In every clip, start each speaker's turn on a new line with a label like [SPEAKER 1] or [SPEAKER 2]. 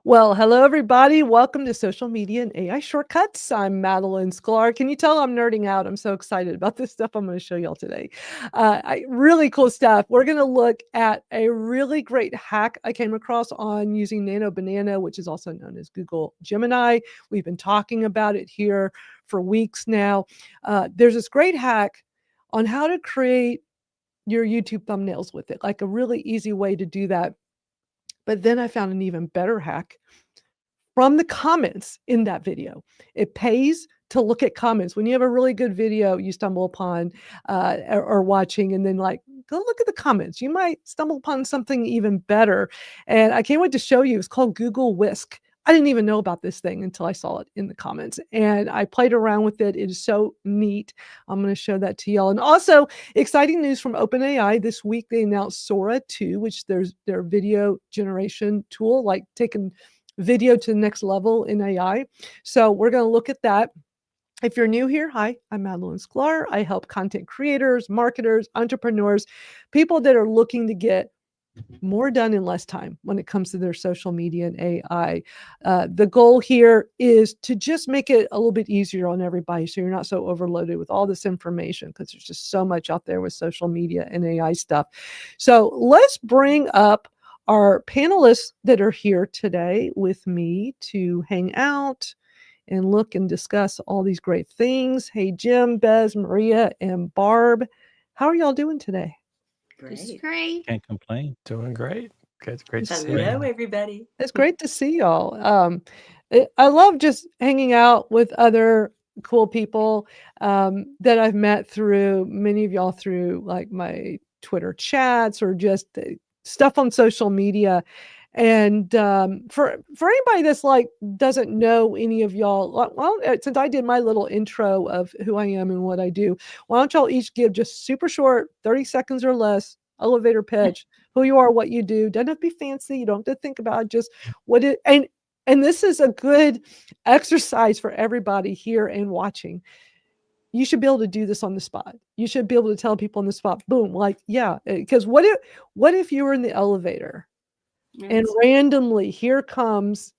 [SPEAKER 1] Well, hello, everybody. Welcome to Social Media and AI Shortcuts. I'm Madalyn Sklar. Can you tell I'm nerding out? I'm so excited about this stuff I'm going to show y'all today. Really cool stuff. We're going to look at a really great hack I came across on using Nano Banana, which is also known as Google Gemini. We've been talking about it here for weeks now. There's this great hack on how to create your YouTube thumbnails with it, like a really easy way to do that. But then I found an even better hack from the comments in that video. It pays to look at comments. When you have a really good video you stumble upon or watching, and then like, go look at the comments. You might stumble upon something even better. And I can't wait to show you. It's called Google Whisk. I didn't even know about this thing until I saw it in the comments, and I played around with it. It is so neat. I'm going to show that to y'all. And also, exciting news from OpenAI. This week they announced Sora 2, which there's their video generation tool, like taking video to the next level in AI. So we're going to look at that. If you're new here, hi, I'm Madalyn Sklar. I help content creators, marketers, entrepreneurs, people that are looking to get more done in less time when it comes to their social media and AI. The goal here is to just make it a little bit easier on everybody so you're not so overloaded with all this information, because there's just so much out there with social media and AI stuff. So let's bring up our panelists that are here today with me to hang out and look and discuss all these great things. Hey, Jim, Bez, Maria, and Barb. How are y'all doing today?
[SPEAKER 2] Great.
[SPEAKER 3] Can't complain.
[SPEAKER 4] Doing great. Good. Great to see
[SPEAKER 2] Hello,
[SPEAKER 4] you.
[SPEAKER 2] everybody.
[SPEAKER 1] It's great to see y'all. I love just hanging out with other cool people that I've met through, many of y'all through like my Twitter chats or just stuff on social media. And for anybody that's like doesn't know any of y'all, well, since I did my little intro of who I am and what I do, why don't y'all each give just super short, 30 seconds or less, elevator pitch, who you are, what you do. Doesn't have to be fancy. You don't have to think about it, just what it, and this is a good exercise for everybody here and watching. You should be able to do this on the spot. You should be able to tell people on the spot, boom, like, yeah, because what if you were in the elevator and randomly here comes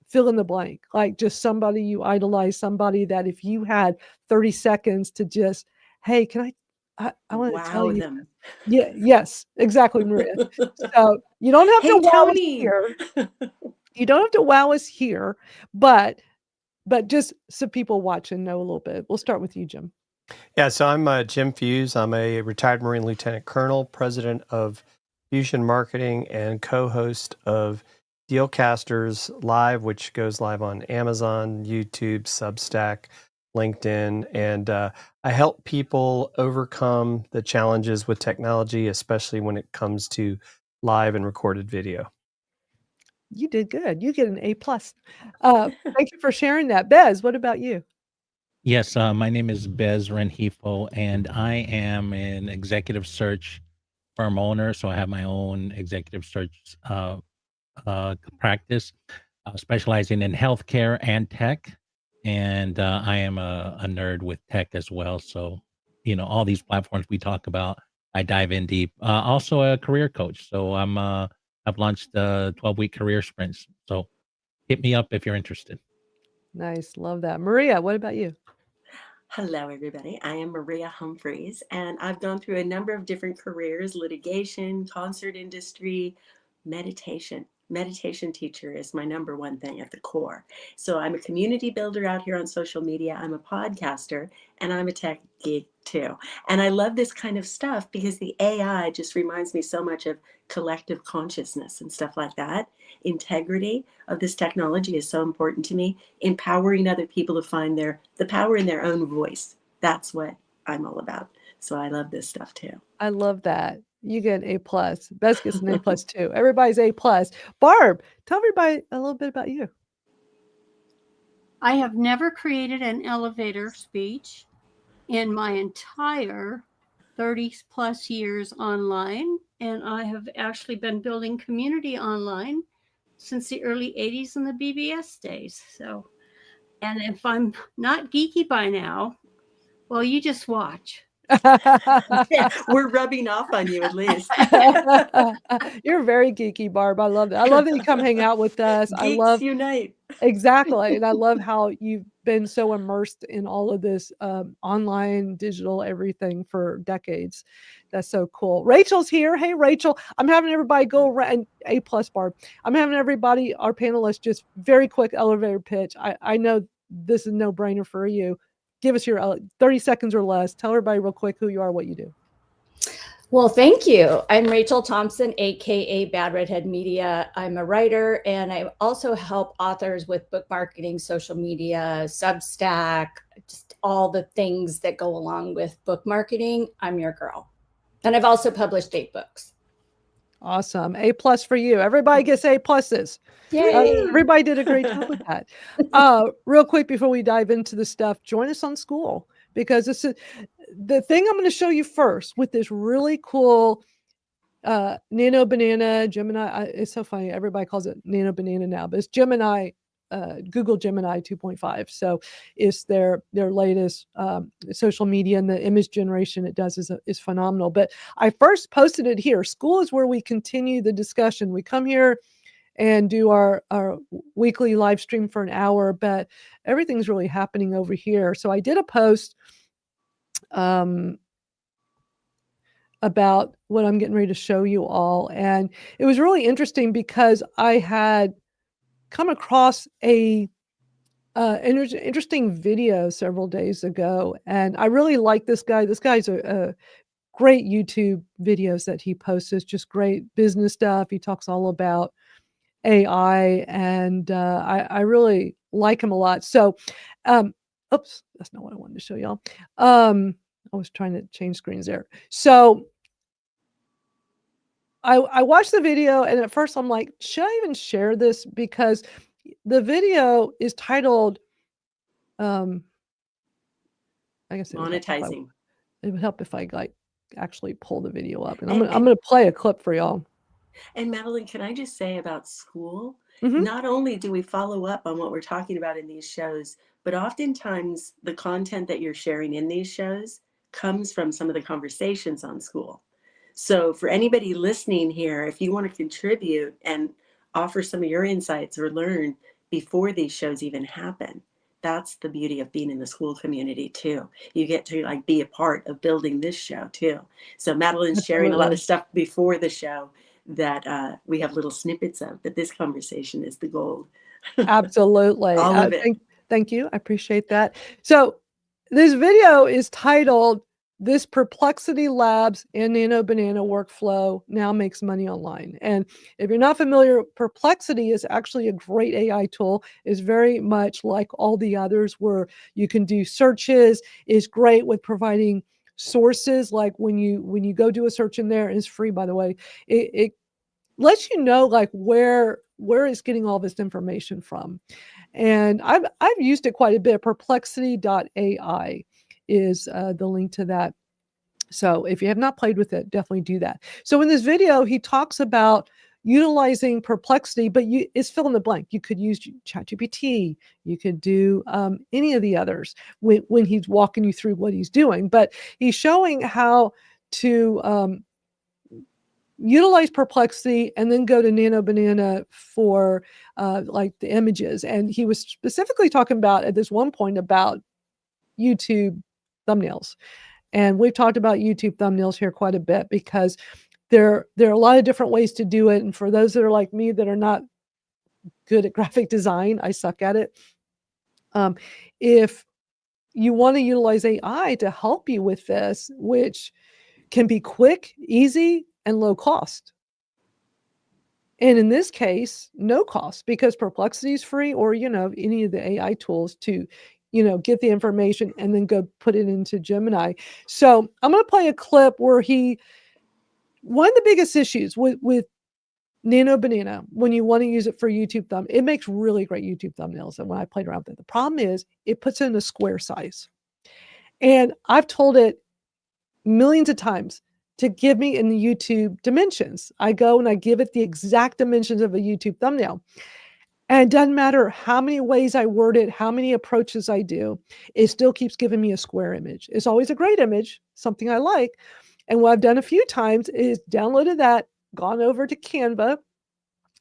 [SPEAKER 1] fill in the blank, like just somebody you idolize, somebody that if you had 30 seconds to just, hey, can I want to tell
[SPEAKER 2] Wow
[SPEAKER 1] you.
[SPEAKER 2] them.
[SPEAKER 1] Yeah, yes, exactly, Maria. So you don't have
[SPEAKER 2] Hey,
[SPEAKER 1] to wow us
[SPEAKER 2] Tony.
[SPEAKER 1] here. You don't have to wow us here, but just so people watch and know a little bit. We'll start with you, Jim.
[SPEAKER 4] Yeah, so I'm Jim Fuse. I'm a retired Marine Lieutenant Colonel, president of Fusion Marketing, and co-host of Dealcasters Live, which goes live on Amazon, YouTube, Substack, LinkedIn. And I help people overcome the challenges with technology, especially when it comes to live and recorded video.
[SPEAKER 1] You did good. You get an A+. Thank you for sharing that. Bez, what about you?
[SPEAKER 3] Yes, my name is Bez Renhefo, and I am an executive search firm owner. So I have my own executive search practice, specializing in healthcare and tech. And I am a nerd with tech as well. So, all these platforms we talk about, I dive in deep. Also a career coach. So I've launched 12-week career sprints. So hit me up if you're interested.
[SPEAKER 1] Nice. Love that. Maria, what about you?
[SPEAKER 2] Hello, everybody. I am Maria Humphreys, and I've gone through a number of different careers: litigation, concert industry, meditation. Meditation teacher is my number one thing at the core. So I'm a community builder out here on social media. I'm a podcaster, and I'm a tech geek too. And I love this kind of stuff because the AI just reminds me so much of collective consciousness and stuff like that. Integrity of this technology is so important to me. Empowering other people to find the power in their own voice. That's what I'm all about. So I love this stuff too.
[SPEAKER 1] I love that. You get an A+. Bez gets an A+ too. Everybody's A+. Barb, tell everybody a little bit about you.
[SPEAKER 5] I have never created an elevator speech in my entire 30 plus years online. And I have actually been building community online since the early 80s and the BBS days. So, and if I'm not geeky by now, well, you just watch.
[SPEAKER 2] Yeah, we're rubbing off on you at least.
[SPEAKER 1] You're very geeky, Barb. I love that. I love that you come hang out with us. I
[SPEAKER 2] Geeks
[SPEAKER 1] love
[SPEAKER 2] unite.
[SPEAKER 1] exactly, and I love how you've been so immersed in all of this online, digital, everything for decades. That's so cool. Rachel's here. Hey, Rachel. I'm having everybody go around. A plus, Barb. I'm having everybody, our panelists, just very quick elevator pitch. I know this is no brainer for you. Give us your 30 seconds or less. Tell everybody real quick who you are, what you do.
[SPEAKER 6] Well, thank you. I'm Rachel Thompson, aka Bad Redhead Media. I'm a writer, and I also help authors with book marketing, social media, Substack, just all the things that go along with book marketing. I'm your girl. And I've also published 8 books.
[SPEAKER 1] Awesome. A plus for you. Everybody gets A pluses.
[SPEAKER 6] Yay.
[SPEAKER 1] Everybody did a great job with that. Real quick before we dive into the stuff, join us on School, because this is the thing I'm going to show you first with this really cool Nano Banana Gemini. It's so funny. Everybody calls it Nano Banana now, but it's Gemini, Google Gemini 2.5. So it's their latest social media, and the image generation it does is phenomenal. But I first posted it here. School is where we continue the discussion. We come here and do our weekly live stream for an hour, but everything's really happening over here. So I did a post about what I'm getting ready to show you all. And it was really interesting because I had come across a interesting video several days ago, and I really like this guy. This guy's a great YouTube videos that he posts. It's just great business stuff. He talks all about AI, and I really like him a lot. So, oops, that's not what I wanted to show y'all. I was trying to change screens there. So I watched the video, and at first I'm like, should I even share this? Because the video is titled, I guess
[SPEAKER 2] Monetizing.
[SPEAKER 1] It would help if I like actually pull the video up, and
[SPEAKER 2] And-
[SPEAKER 1] I'm going to play a clip for y'all.
[SPEAKER 2] And Madalyn, can I just say about School?
[SPEAKER 1] Mhm.
[SPEAKER 2] Not only do we follow up on what we're talking about in these shows, but oftentimes the content that you're sharing in these shows comes from some of the conversations on School. So for anybody listening here, if you want to contribute and offer some of your insights or learn before these shows even happen, that's the beauty of being in the School community too. You get to like be a part of building this show too. So Madalyn's sharing a lot
[SPEAKER 1] Absolutely.
[SPEAKER 2] of stuff before the show that we have little snippets of, but this conversation is the gold.
[SPEAKER 1] Absolutely.
[SPEAKER 2] All of it.
[SPEAKER 1] Thank you. I appreciate that. So this video is titled, "This Perplexity Labs and Nano Banana Workflow Now Makes Money Online." And if you're not familiar, Perplexity is actually a great AI tool. It's very much like all the others where you can do searches. It's great with providing sources. Like when you go do a search in there, and it's free, by the way, it lets you know like where it's getting all this information from. And I've used it quite a bit. Perplexity.ai is the link to that. So if you have not played with it, definitely do that. So in this video, he talks about utilizing Perplexity, but it's fill in the blank. You could use ChatGPT. You could do any of the others when he's walking you through what he's doing. But he's showing how to utilize Perplexity and then go to Nano Banana for like the images. And he was specifically talking about at this one point about YouTube thumbnails. And we've talked about YouTube thumbnails here quite a bit because there are a lot of different ways to do it. And for those that are like me that are not good at graphic design, I suck at it. If you want to utilize AI to help you with this, which can be quick, easy, and low cost. And in this case, no cost, because Perplexity is free, or, any of the AI tools to, get the information and then go put it into Gemini. So I'm going to play a clip where one of the biggest issues with Nano Banana, when you want to use it for YouTube it makes really great YouTube thumbnails. And when I played around with it, the problem is it puts it in a square size. And I've told it millions of times to give me in the YouTube dimensions. I go and I give it the exact dimensions of a YouTube thumbnail. And it doesn't matter how many ways I word it, how many approaches I do, it still keeps giving me a square image. It's always a great image, something I like. And what I've done a few times is downloaded that, gone over to Canva.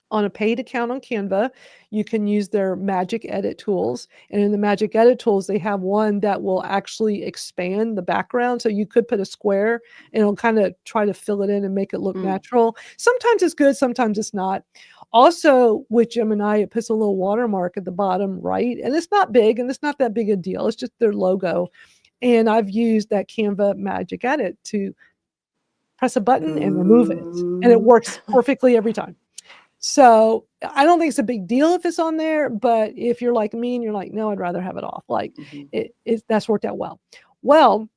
[SPEAKER 1] On a paid account on Canva, you can use their magic edit tools. And in the magic edit tools, they have one that will actually expand the background. So you could put a square and it'll kind of try to fill it in and make it look natural. Sometimes it's good, sometimes it's not. Also, with Gemini, it puts a little watermark at the bottom right. And it's not big, and it's not that big a deal. It's just their logo. And I've used that Canva magic edit to press a button and remove it. And it works perfectly every time. So I don't think it's a big deal if it's on there, but if you're like me and you're like, no, I'd rather have it off. Like that's worked out well. Well,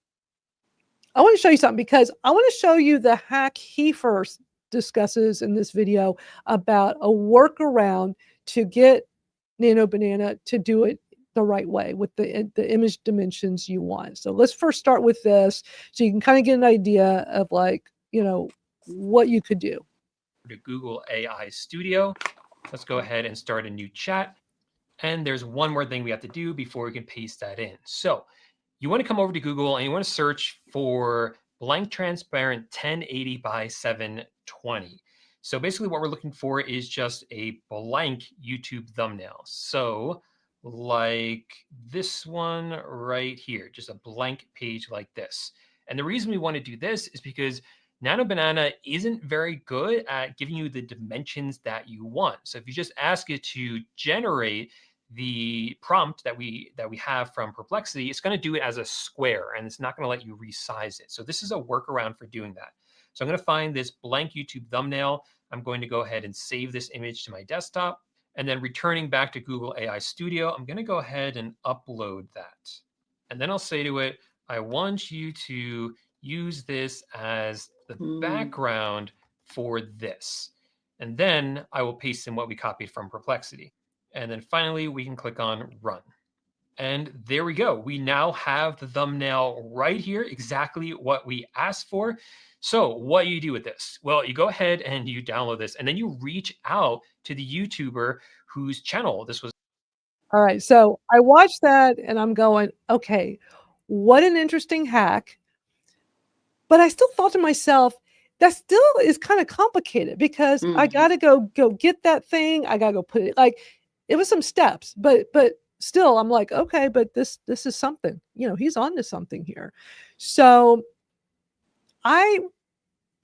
[SPEAKER 1] I want to show you something because I want to show you the hack he first discusses in this video about a workaround to get Nano Banana to do it the right way with the image dimensions you want. So let's first start with this so you can kind of get an idea of like, what you could do.
[SPEAKER 7] To Google AI Studio. Let's go ahead and start a new chat. And there's one more thing we have to do before we can paste that in. So you want to come over to Google and you want to search for blank transparent 1080 by 720. So basically what we're looking for is just a blank YouTube thumbnail. So like this one right here, just a blank page like this. And the reason we want to do this is because Nano Banana isn't very good at giving you the dimensions that you want. So if you just ask it to generate the prompt that we have from Perplexity, it's going to do it as a square and it's not going to let you resize it. So this is a workaround for doing that. So I'm going to find this blank YouTube thumbnail. I'm going to go ahead and save this image to my desktop. And then returning back to Google AI Studio, I'm going to go ahead and upload that. And then I'll say to it, I want you to use this as the background for this. And then I will paste in what we copied from Perplexity. And then finally, we can click on Run. And there we go. We now have the thumbnail right here, exactly what we asked for. So what do you do with this? Well, you go ahead and you download this, and then you reach out to the YouTuber whose channel this was.
[SPEAKER 1] All right. So I watched that and I'm going, okay, what an interesting hack. But I still thought to myself, that still is kind of complicated because I got to go get that thing. I got to go put it, like, it was some steps, but still I'm like, okay, but this is something, he's on to something here. So I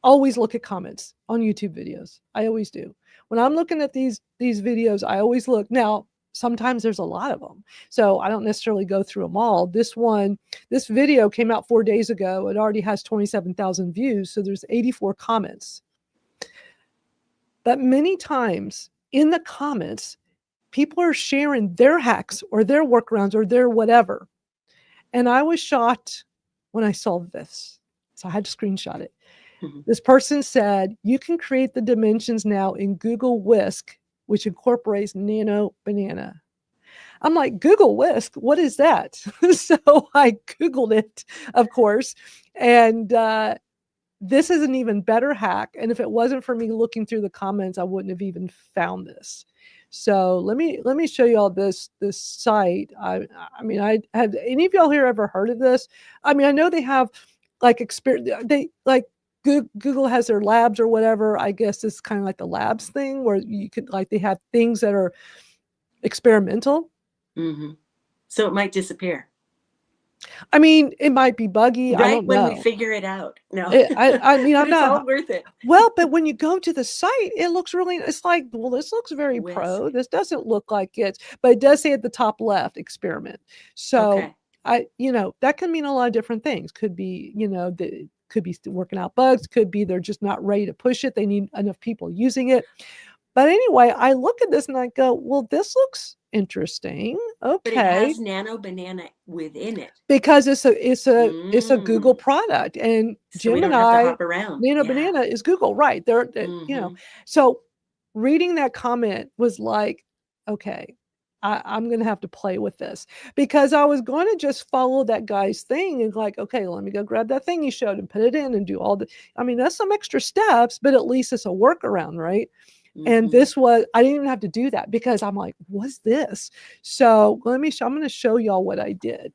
[SPEAKER 1] always look at comments on YouTube videos. I always do. When I'm looking at these videos, I always look. Now, sometimes there's a lot of them, so I don't necessarily go through them all. This video came out 4 days ago. It already has 27,000 views, so there's 84 comments. But many times in the comments, people are sharing their hacks or their workarounds or their whatever. And I was shocked when I saw this. So I had to screenshot it. This person said, you can create the dimensions now in Google Whisk, which incorporates Nano Banana. I'm like, Google Whisk, what is that? So I Googled it, of course. And this is an even better hack. And if it wasn't for me looking through the comments, I wouldn't have even found this. So let me show you all this site. I mean, have any of y'all here ever heard of this? I mean, I know they have like Google has their labs or whatever. I guess it's kind of like the labs thing where you could they have things that are experimental.
[SPEAKER 2] So it might disappear.
[SPEAKER 1] I mean, it might be buggy.
[SPEAKER 2] Right,
[SPEAKER 1] I don't
[SPEAKER 2] when
[SPEAKER 1] know.
[SPEAKER 2] we figure it out. No,
[SPEAKER 1] I mean, I'm
[SPEAKER 2] it's
[SPEAKER 1] not
[SPEAKER 2] all worth it.
[SPEAKER 1] Well, but when you go to the site, it looks really. It's like, well, this looks very
[SPEAKER 2] Whisk.
[SPEAKER 1] pro. This doesn't look like but it does say at the top left, experiment. So that can mean a lot of different things. Could be, could be working out bugs. Could be they're just not ready to push it. They need enough people using it. But anyway, I look at this and I go, well, this looks interesting. Okay.
[SPEAKER 2] But it has Nano Banana within it.
[SPEAKER 1] Because it's a Google product, and
[SPEAKER 2] So we
[SPEAKER 1] Gemini,
[SPEAKER 2] don't have to hop around.
[SPEAKER 1] Nano Banana is Google, right? They're So reading that comment was like, okay, I'm going to have to play with this, because I was going to just follow that guy's thing and like, okay, let me go grab that thing he showed and put it in and do all the, I mean, that's some extra steps, but at least it's a workaround, right? And
[SPEAKER 2] Mhm.
[SPEAKER 1] this was, I didn't even have to do that because I'm like, what's this? So I'm going to show y'all what I did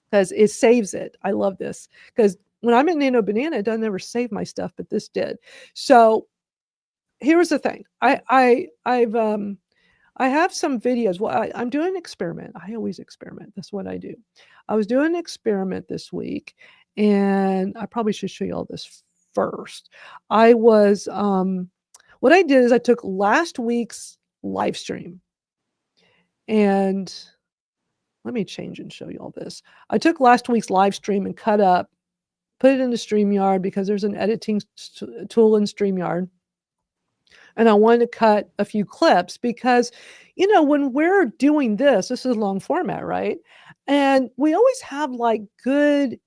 [SPEAKER 1] because it saves it. I love this because when I'm in Nano Banana, it doesn't ever save my stuff, but this did. So here's the thing. I have some videos. Well, I'm doing an experiment. I always experiment. That's what I do. I was doing an experiment this week, and I probably should show you all this first. I was what I did is I took last week's live stream, and let me change and show you all this. I took last week's live stream and cut up, put it into StreamYard because there's an editing tool in StreamYard. And I wanted to cut a few clips because, when we're doing this is long format, right? And we always have like good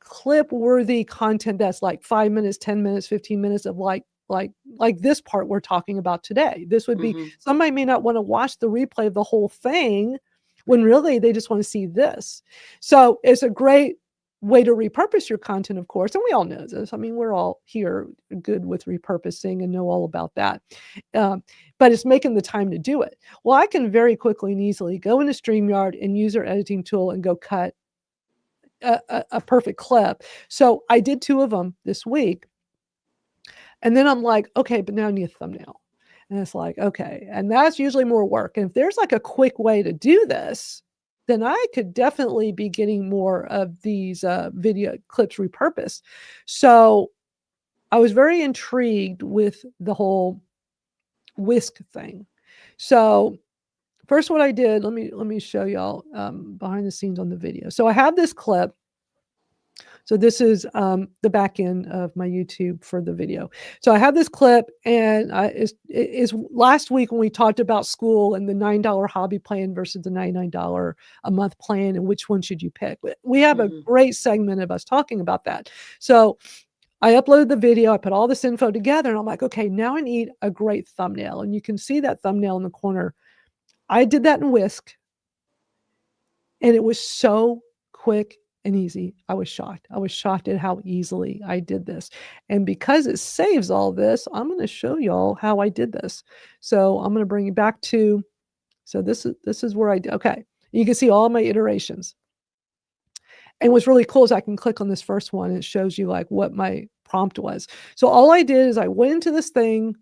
[SPEAKER 1] clip worthy content that's like 5 minutes, 10 minutes, 15 minutes of like this part we're talking about today. This would be,
[SPEAKER 2] Mhm.
[SPEAKER 1] somebody may not want to watch the replay of the whole thing when really they just want to see this. So it's a great way to repurpose your content, of course. And we all know this. I mean, we're all here good with repurposing and know all about that. But it's making the time to do it. Well, I can very quickly and easily go into StreamYard and use our editing tool and go cut a perfect clip. So I did 2 of them this week. And then I'm like, okay, but now I need a thumbnail. And it's like, okay. And that's usually more work. And if there's like a quick way to do this, then I could definitely be getting more of these video clips repurposed. So I was very intrigued with the whole whisk thing. So first, what I did, let me show y'all behind the scenes on the video. So I have this clip. So this is the back end of my YouTube for the video. So I have this clip, and is last week when we talked about school and the $9 hobby plan versus the $99 a month plan, and which one should you pick? We have a
[SPEAKER 2] Mhm.
[SPEAKER 1] great segment of us talking about that. So I uploaded the video, I put all this info together, and I'm like, okay, now I need a great thumbnail. And you can see that thumbnail in the corner. I did that in Whisk, and it was so quick and easy. I was shocked. I was shocked at how easily I did this. And because it saves all this, I'm going to show y'all how I did this. So I'm going to bring you back to, so this is where I did. Okay. You can see all my iterations. And what's really cool is I can click on this first one and it shows you like what my prompt was. So all I did is I went into this thing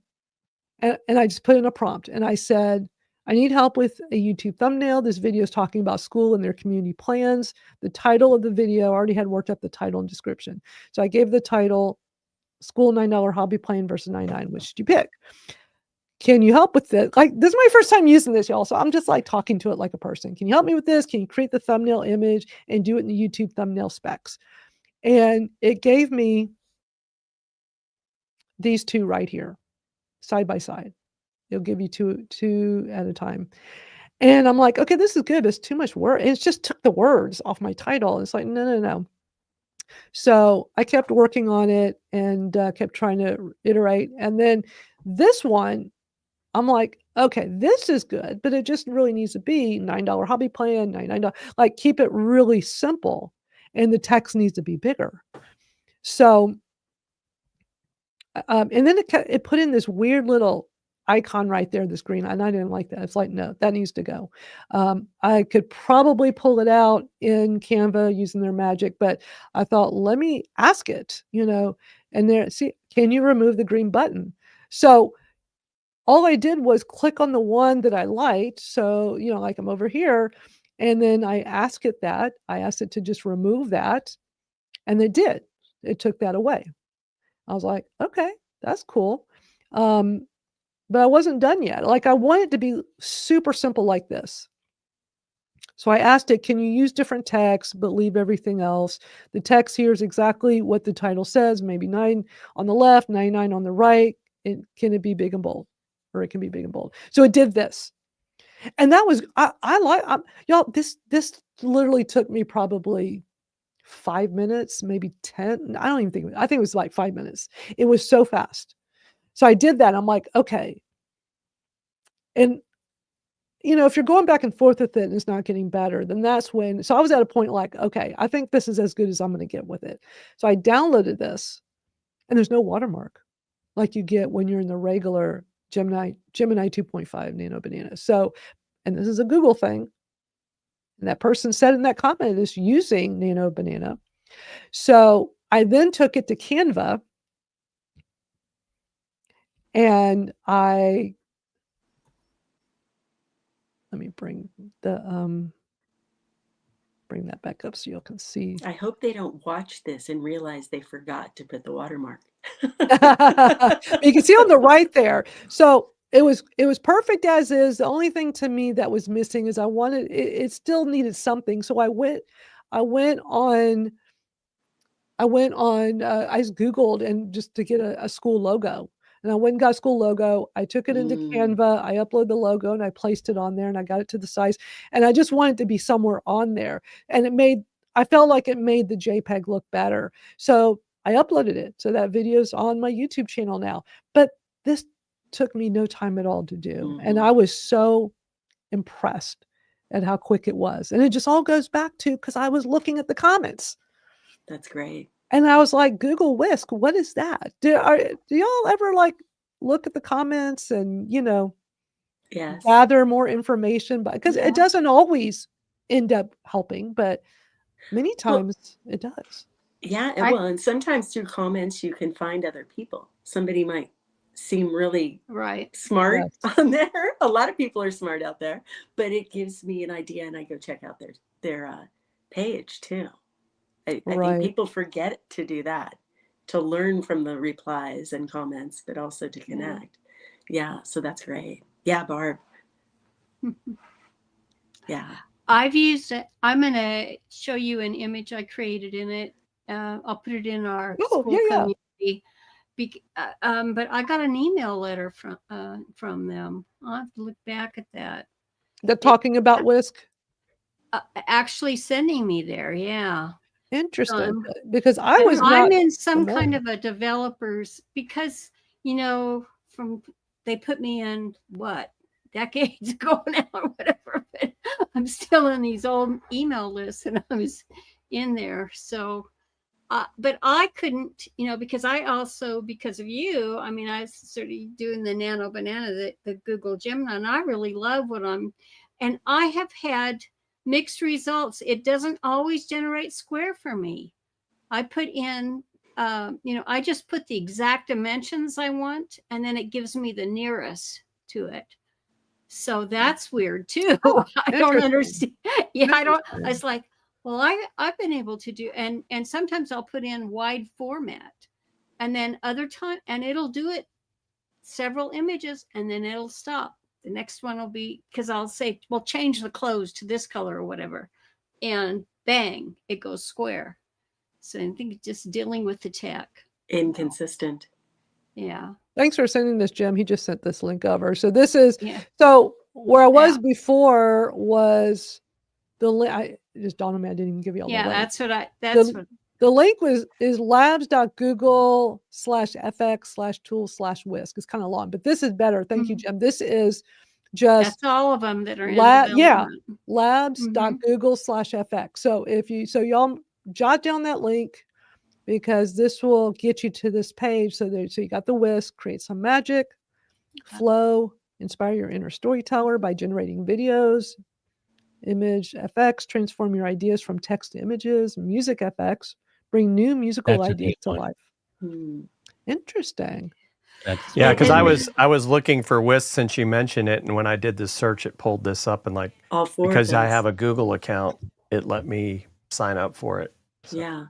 [SPEAKER 1] and I just put in a prompt and I said, I need help with a YouTube thumbnail. This video is talking about school and their community plans. The title of the video, I already had worked up the title and description. So I gave the title, School $9 Hobby Plan versus 99. Which should you pick? Can you help with this? Like, this is my first time using this, y'all. So I'm just like talking to it like a person. Can you help me with this? Can you create the thumbnail image and do it in the YouTube thumbnail specs? And it gave me these 2 right here, side by side. It'll give you two at a time. And I'm like, okay, this is good. It's too much work. It just took the words off my title. It's like, no. So I kept working on it and kept trying to iterate. And then this one, I'm like, okay, this is good, but it just really needs to be $9 hobby plan, $99. Like, keep it really simple. And the text needs to be bigger. So, and then it put in this weird little icon right there, this green, and I didn't like that. It's like, no, that needs to go. I could probably pull it out in Canva using their magic, but I thought, let me ask it, and there, see, can you remove the green button? So all I did was click on the one that I liked. So, like I'm over here, and then I asked it that. I asked it to just remove that, and it did. It took that away. I was like, okay, that's cool. But I wasn't done yet. Like, I want it to be super simple like this. So I asked it, can you use different text, but leave everything else? The text here is exactly what the title says, maybe 9 on the left, 99 on the right. Can it be big and bold? Or it can be big and bold. So it did this. And that was, y'all, this literally took me probably 5 minutes, maybe 10. I think it was like 5 minutes. It was so fast. So I did that. I'm like, okay. And, if you're going back and forth with it and it's not getting better, then that's when, so I was at a point like, okay, I think this is as good as I'm going to get with it. So I downloaded this and there's no watermark like you get when you're in the regular Gemini 2.5 Nano Banana. So, and this is a Google thing. And that person said in that comment is using Nano Banana. So I then took it to Canva and let me bring that back up so you can see.
[SPEAKER 2] I hope they don't watch this and realize they forgot to put the watermark.
[SPEAKER 1] You can see on the right there. So it was perfect as is. The only thing to me that was missing is it still needed something. So I went on, I just Googled and just to get a school logo. And I went and got a school logo. I took it into Canva. I uploaded the logo and I placed it on there and I got it to the size. And I just wanted to be somewhere on there. And I felt like it made the JPEG look better. So I uploaded it. So that video's on my YouTube channel now. But this took me no time at all to do. And I was so impressed at how quick it was. And it just all goes back to because I was looking at the comments.
[SPEAKER 2] That's great.
[SPEAKER 1] And I was like, Google Whisk, what is that? Do y'all ever like look at the comments and,
[SPEAKER 2] Yes.
[SPEAKER 1] gather more information? Because it doesn't always end up helping, but many times it does.
[SPEAKER 2] Yeah, and sometimes through comments you can find other people. Somebody might seem really smart on there. A lot of people are smart out there, but it gives me an idea and I go check out their page too. I think people forget to do that, to learn from the replies and comments, but also to connect. Yeah, so that's great. Yeah, Barb. Yeah.
[SPEAKER 5] I've used it. I'm going to show you an image I created in it. I'll put it in our school community. But I got an email letter from them. I'll have to look back at that.
[SPEAKER 1] They're talking about Whisk?
[SPEAKER 5] Actually sending me there, yeah.
[SPEAKER 1] Interesting. Because I'm
[SPEAKER 5] in some kind of a developer's, because, they put me in decades ago now or whatever, but I'm still in these old email lists and I was in there. So, but I couldn't, because because of you, I was sort of doing the Nano Banana, the Google Gemini, and I really love and I have had mixed results. It doesn't always generate square for me. I put in, I just put the exact dimensions I want, and then it gives me the nearest to it. So that's weird too. I don't understand. Yeah, I don't. I was like, well, I've been able to do, and sometimes I'll put in wide format, and then other time, and it'll do it several images, and then it'll stop. The next one will be, because I'll say, well, change the clothes to this color or whatever. And bang, it goes square. So I think just dealing with the tech.
[SPEAKER 2] Inconsistent.
[SPEAKER 5] Yeah.
[SPEAKER 1] Thanks for sending this, Jim. He just sent this link over. So this is, so where I was before was the link. I just dawned on me, I didn't even give you all the link. The link is labs.google/fx/tools/whisk. It's kind of long, but this is better. Thank you, Jim. This is just
[SPEAKER 5] that's all of them that are in development.
[SPEAKER 1] labs.google/fx. So y'all jot down that link because this will get you to this page. So you got the Whisk, create some magic, flow, inspire your inner storyteller by generating videos, image FX, transform your ideas from text to images, music FX, bring new musical ideas to life. Interesting.
[SPEAKER 4] Because I was looking for Whisk since you mentioned it, and when I did this search, it pulled this up, and because I have a Google account, it let me sign up for it. So.
[SPEAKER 3] Yeah.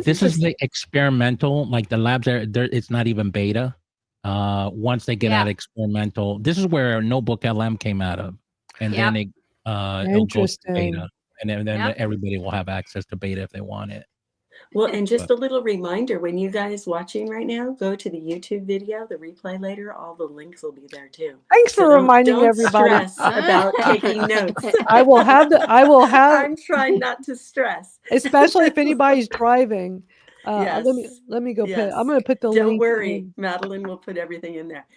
[SPEAKER 3] This is the experimental, like the labs it's not even beta. Once they get out of experimental, this is where Notebook LM came out of, and then it'll go to beta, and then everybody will have access to beta if they want it.
[SPEAKER 2] Well, and just a little reminder, when you guys watching right now, go to the YouTube video, the replay later, all the links will be there too.
[SPEAKER 1] Thanks for reminding everybody.
[SPEAKER 2] Don't stress about taking notes.
[SPEAKER 1] I will have.
[SPEAKER 2] I'm trying not to stress.
[SPEAKER 1] Especially if anybody's driving. Let me go put, I'm going to put the link.
[SPEAKER 2] Don't worry, Madalyn will put everything in there.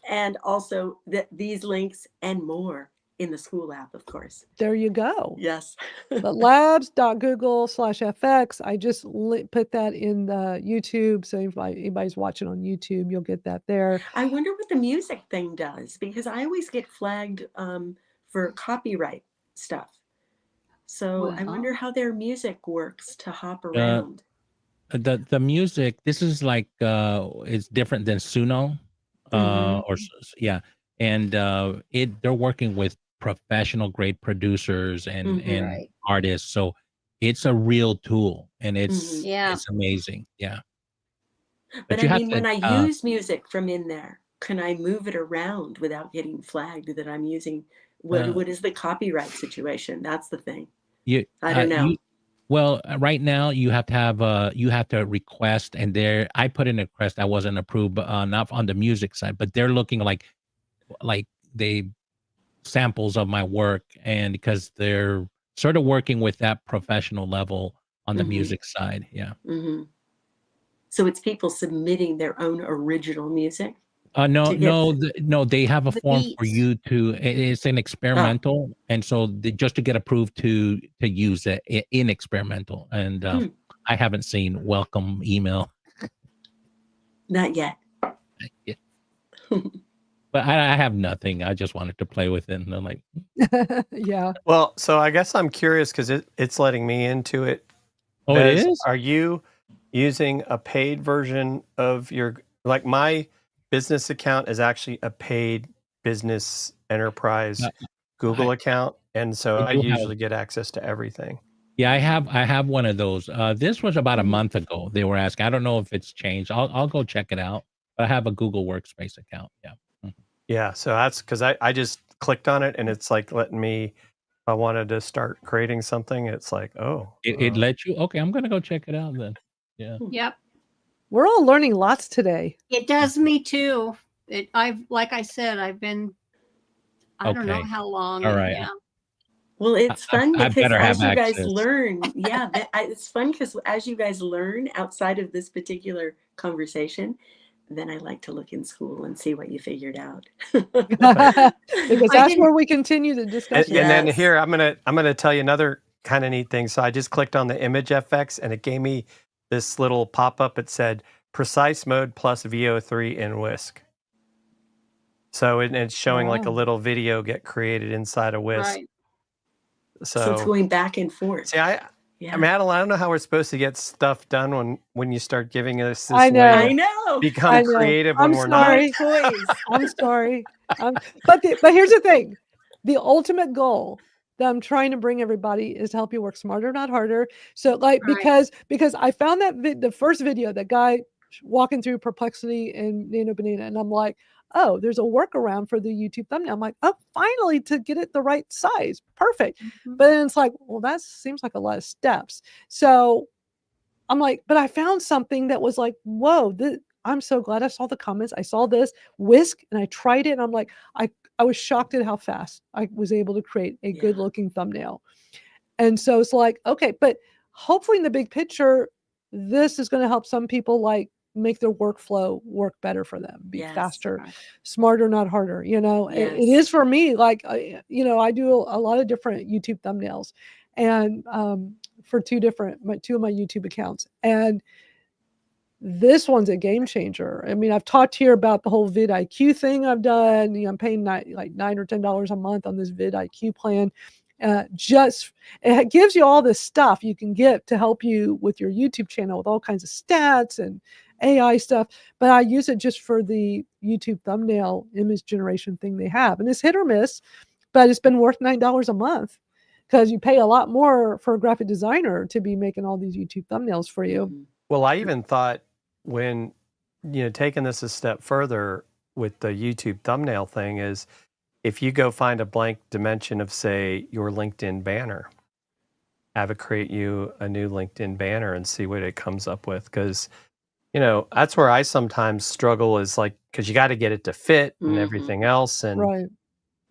[SPEAKER 2] And also these links and more in the school app, of course.
[SPEAKER 1] There you go.
[SPEAKER 2] Yes.
[SPEAKER 1] But labs.google/fx, I just put that in the YouTube. So if anybody's watching on YouTube, you'll get that there.
[SPEAKER 2] I wonder what the music thing does, because I always get flagged for copyright stuff. So I
[SPEAKER 5] Well.
[SPEAKER 2] wonder how their music works to hop
[SPEAKER 3] Uh,
[SPEAKER 2] around.
[SPEAKER 3] the music, this is like it's different than Suno,
[SPEAKER 2] Mhm.
[SPEAKER 3] or yeah, and they're working with professional grade producers and
[SPEAKER 2] Mhm.
[SPEAKER 6] Right.
[SPEAKER 3] artists, so it's a real tool, and
[SPEAKER 2] Mhm.
[SPEAKER 5] Yeah.
[SPEAKER 3] it's amazing. Yeah,
[SPEAKER 2] But
[SPEAKER 3] but
[SPEAKER 2] I
[SPEAKER 3] you have
[SPEAKER 2] mean, when I use music from in there, can I move it around without getting flagged that I'm using
[SPEAKER 3] uh,
[SPEAKER 2] what is the copyright situation? That's the thing.
[SPEAKER 3] you
[SPEAKER 2] I don't know.
[SPEAKER 3] well, right now you have to request, and there I put in a request. I wasn't approved, but not on the music side, but they're looking like they samples of my work, and because they're sort of working with that professional level on the
[SPEAKER 2] Mhm.
[SPEAKER 3] music side. Yeah.
[SPEAKER 2] Mhm. So it's people submitting their own original music
[SPEAKER 3] No,
[SPEAKER 2] to get
[SPEAKER 3] no, they have a
[SPEAKER 5] The
[SPEAKER 3] form for
[SPEAKER 5] beats.
[SPEAKER 3] you to. It's an
[SPEAKER 2] oh,
[SPEAKER 3] experimental, and so just to get approved to use it in experimental, and
[SPEAKER 2] hmm,
[SPEAKER 3] I haven't seen welcome email.
[SPEAKER 2] not yet.
[SPEAKER 3] Yeah. But I have nothing. I just wanted to play with it, and I'm like,
[SPEAKER 1] Yeah.
[SPEAKER 4] Well, so I guess I'm curious because it's letting me into it.
[SPEAKER 3] oh, it
[SPEAKER 4] Bez,
[SPEAKER 3] is.
[SPEAKER 4] are you using a paid version of your, like my business account is actually a paid business enterprise
[SPEAKER 3] Uh,
[SPEAKER 4] Google
[SPEAKER 3] I
[SPEAKER 4] account. And so
[SPEAKER 3] I
[SPEAKER 4] I
[SPEAKER 3] do have.
[SPEAKER 4] usually get access to everything.
[SPEAKER 3] Yeah, I have one of those. This was about a
[SPEAKER 2] Mhm.
[SPEAKER 3] month ago. They were asking. I don't know if it's changed. I'll go check it out. But I have a Google Workspace account. Yeah. Mhm.
[SPEAKER 4] Yeah. So that's because I just clicked on it and it's like letting me, if I wanted to start creating something, it's like, oh,
[SPEAKER 3] It let you. Okay, I'm gonna go check it out then. Yeah.
[SPEAKER 5] Yep.
[SPEAKER 1] We're all learning lots today.
[SPEAKER 5] It does me too. Like I said, I've been, I don't know
[SPEAKER 3] Okay.
[SPEAKER 5] how long.
[SPEAKER 3] All
[SPEAKER 5] And
[SPEAKER 3] right.
[SPEAKER 5] yeah.
[SPEAKER 2] Well, it's fun
[SPEAKER 3] I
[SPEAKER 2] because
[SPEAKER 3] better
[SPEAKER 2] as
[SPEAKER 3] have
[SPEAKER 2] you guys
[SPEAKER 3] access.
[SPEAKER 2] learn, yeah, it's fun because as you guys learn outside of this particular conversation, then I like to look in school and see what you figured out.
[SPEAKER 1] Because
[SPEAKER 5] I
[SPEAKER 1] that's
[SPEAKER 5] didn't,
[SPEAKER 1] where we continue the discussion.
[SPEAKER 4] And then
[SPEAKER 2] Yes.
[SPEAKER 4] here I'm gonna tell you another kind of neat thing. So I just clicked on the image FX and it gave me this little pop-up. It said precise mode plus VO3 in Whisk. So it's showing like a
[SPEAKER 1] Wow.
[SPEAKER 4] little video get created inside of Whisk.
[SPEAKER 5] right.
[SPEAKER 2] So it's
[SPEAKER 4] So
[SPEAKER 2] going back and forth.
[SPEAKER 4] see,
[SPEAKER 2] Yeah.
[SPEAKER 4] Madalyn, I don't know how we're supposed to get stuff done when you start giving us
[SPEAKER 1] I
[SPEAKER 4] this way
[SPEAKER 1] know.
[SPEAKER 2] I
[SPEAKER 4] to
[SPEAKER 2] know.
[SPEAKER 4] become
[SPEAKER 1] I know.
[SPEAKER 4] creative
[SPEAKER 1] I'm
[SPEAKER 4] when we're
[SPEAKER 1] sorry.
[SPEAKER 2] More toys.
[SPEAKER 1] I'm sorry. But here's the thing. The ultimate goal that I'm trying to bring everybody is to help you work smarter, not harder. So like
[SPEAKER 5] Right.
[SPEAKER 1] because I found that the first video, that guy walking through Perplexity and Nano Banana, and I'm like, oh, there's a workaround for the YouTube thumbnail. I'm like, oh, finally, to get it the right size. Perfect.
[SPEAKER 5] Mhm.
[SPEAKER 1] But then it's like, well, that seems like a lot of steps. So I'm like, but I found something that was like, whoa, I'm so glad I saw the comments. I saw this Whisk and I tried it. And I'm like, I was shocked at how fast I was able to create a
[SPEAKER 2] Yeah.
[SPEAKER 1] good looking thumbnail. And so it's like, okay, but hopefully in the big picture, this is going to help some people like make their workflow work better for them, be
[SPEAKER 2] Yes.
[SPEAKER 1] faster,
[SPEAKER 5] Right.
[SPEAKER 1] smarter, not harder. You know, it
[SPEAKER 2] Yes.
[SPEAKER 1] is for me. Like, I do a lot of different YouTube thumbnails, and for two of my YouTube accounts, and this one's a game changer. I mean, I've talked here about the whole vidIQ thing I've done. You know, I'm paying like $9 or $10 a month on this vidIQ plan. Just it gives you all this stuff you can get to help you with your YouTube channel with all kinds of stats and AI stuff. But I use it just for the YouTube thumbnail image generation thing they have, and it's hit or miss, but it's been worth $9 a month because you pay a lot more for a graphic designer to be making all these YouTube thumbnails for you.
[SPEAKER 2] Mhm.
[SPEAKER 4] Well, I even thought when, taking this a step further with the YouTube thumbnail thing is if you go find a blank dimension of, say, your LinkedIn banner, have it create you a new LinkedIn banner and see what it comes up with. Because, that's where I sometimes struggle is like, because you got to get it to fit and
[SPEAKER 2] Mhm.
[SPEAKER 4] everything else. And
[SPEAKER 1] Right.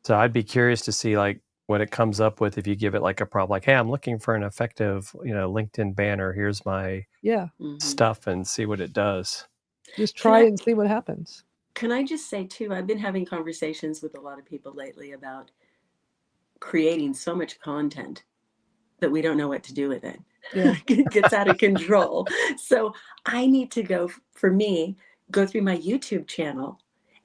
[SPEAKER 4] so I'd be curious to see like what it comes up with if you give it like a prompt, like, hey, I'm looking for an effective, LinkedIn banner. Here's my
[SPEAKER 1] Yeah.
[SPEAKER 2] Mhm.
[SPEAKER 4] stuff and see what it does.
[SPEAKER 1] Just
[SPEAKER 2] Can
[SPEAKER 1] try
[SPEAKER 2] I
[SPEAKER 1] it and see what happens.
[SPEAKER 2] can I just say too, I've been having conversations with a lot of people lately about creating so much content that we don't know what to do with it.
[SPEAKER 1] Yeah.
[SPEAKER 2] It gets out of control. So I need to go through my YouTube channel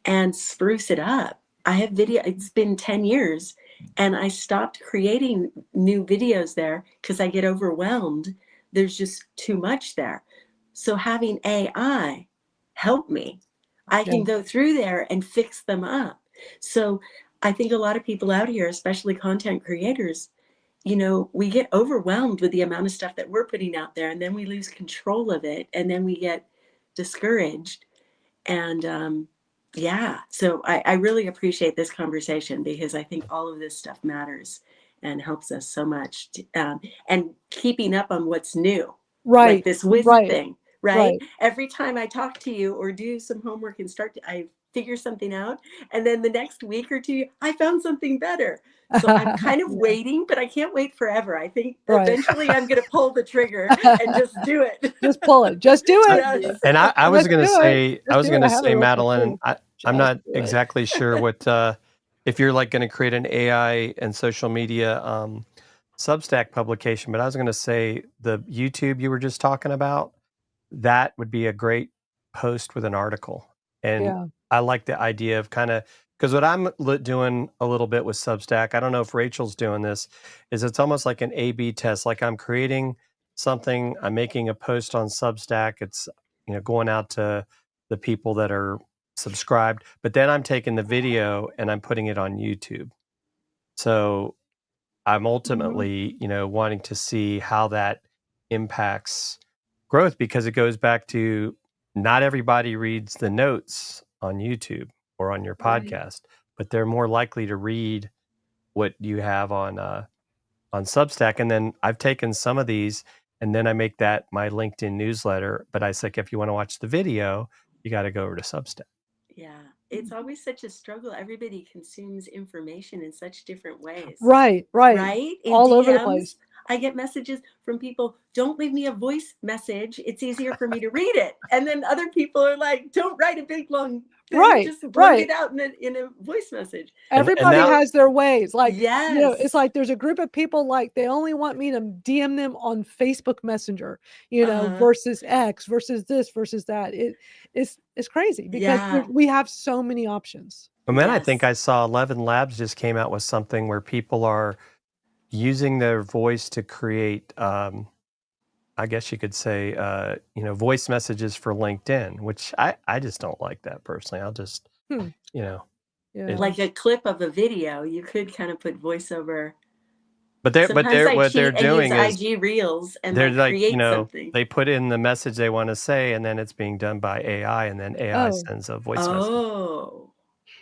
[SPEAKER 2] and spruce it up. I have video, it's been 10 years and I stopped creating new videos there because I get overwhelmed. There's just too much there. So having AI help me, I can go through there and fix them up. So I think a lot of people out here, especially content creators, we get overwhelmed with the amount of stuff that we're putting out there, and then we lose control of it, and then we get discouraged. And so I really appreciate this conversation because I think all of this stuff matters and helps us so much. And keeping up on what's new,
[SPEAKER 1] Right.
[SPEAKER 2] like this whiz
[SPEAKER 1] Right.
[SPEAKER 2] thing, right?
[SPEAKER 1] Right.
[SPEAKER 2] Every time I talk to you or do some homework and I figure something out, and then the next week or two, I found something better. So I'm kind of waiting, but I can't wait forever. I think
[SPEAKER 1] Right.
[SPEAKER 2] eventually I'm going to pull the trigger and just do it.
[SPEAKER 1] Just pull it. Just do it.
[SPEAKER 2] Yes.
[SPEAKER 4] And I was
[SPEAKER 1] Let's
[SPEAKER 4] going to
[SPEAKER 1] do
[SPEAKER 4] say,
[SPEAKER 1] it.
[SPEAKER 4] I was
[SPEAKER 1] Just do
[SPEAKER 4] going
[SPEAKER 1] it.
[SPEAKER 4] to
[SPEAKER 1] I have
[SPEAKER 4] say,
[SPEAKER 1] a real quick
[SPEAKER 4] Madalyn,
[SPEAKER 1] too.
[SPEAKER 4] I'm
[SPEAKER 1] Just
[SPEAKER 4] not
[SPEAKER 1] do it.
[SPEAKER 4] exactly sure what, if you're like going to create an AI and social media Substack publication, but I was going to say the YouTube you were just talking about, that would be a great post with an article. And
[SPEAKER 1] Yeah.
[SPEAKER 4] I like the idea of kind of, because what I'm doing a little bit with Substack, I don't know if Rachel's doing this, is it's almost like an A/B test. Like I'm creating something, I'm making a post on Substack. It's going out to the people that are subscribed, but then I'm taking the video and I'm putting it on YouTube. So I'm ultimately, wanting to see how that impacts growth, because it goes back to not everybody reads the notes on YouTube or on your
[SPEAKER 5] Right.
[SPEAKER 4] podcast, but they're more likely to read what you have on Substack. And then I've taken some of these and then I make that my LinkedIn newsletter. But I say, if you want to watch the video, you got to go over to Substack.
[SPEAKER 2] Yeah, it's always such a struggle. Everybody consumes information in such different ways.
[SPEAKER 1] Right. Right.
[SPEAKER 2] Right? In
[SPEAKER 1] All over the
[SPEAKER 2] DMs,
[SPEAKER 1] place.
[SPEAKER 2] I get messages from people, don't leave me a voice message. It's easier for me to read it. And then other people are like, don't write a big long thing.
[SPEAKER 1] Right.
[SPEAKER 2] Just blurt
[SPEAKER 1] Right.
[SPEAKER 2] it out in a voice message.
[SPEAKER 1] Everybody
[SPEAKER 4] now-
[SPEAKER 1] has their ways. Like,
[SPEAKER 2] Yes.
[SPEAKER 1] it's like there's a group of people like they only want me to DM them on Facebook Messenger, versus X, versus this, versus that. It's crazy because
[SPEAKER 2] Yeah.
[SPEAKER 1] we have so many options.
[SPEAKER 4] And then I think
[SPEAKER 2] Yes.
[SPEAKER 4] I saw 11 Labs just came out with something where people are using their voice to create, I guess you could say, voice messages for LinkedIn, which I just don't like that personally. I'll just,
[SPEAKER 1] Yeah.
[SPEAKER 2] Like a clip of a video, you could kind of put voiceover.
[SPEAKER 4] But
[SPEAKER 2] Sometimes I
[SPEAKER 4] what they're
[SPEAKER 2] cheat and
[SPEAKER 4] doing
[SPEAKER 2] use
[SPEAKER 4] is
[SPEAKER 2] IG Reels and
[SPEAKER 4] they're like,
[SPEAKER 2] create something.
[SPEAKER 4] they put in the message they want to say, and then it's being done by AI, and then AI
[SPEAKER 1] Oh.
[SPEAKER 4] sends a voice message.
[SPEAKER 2] Oh,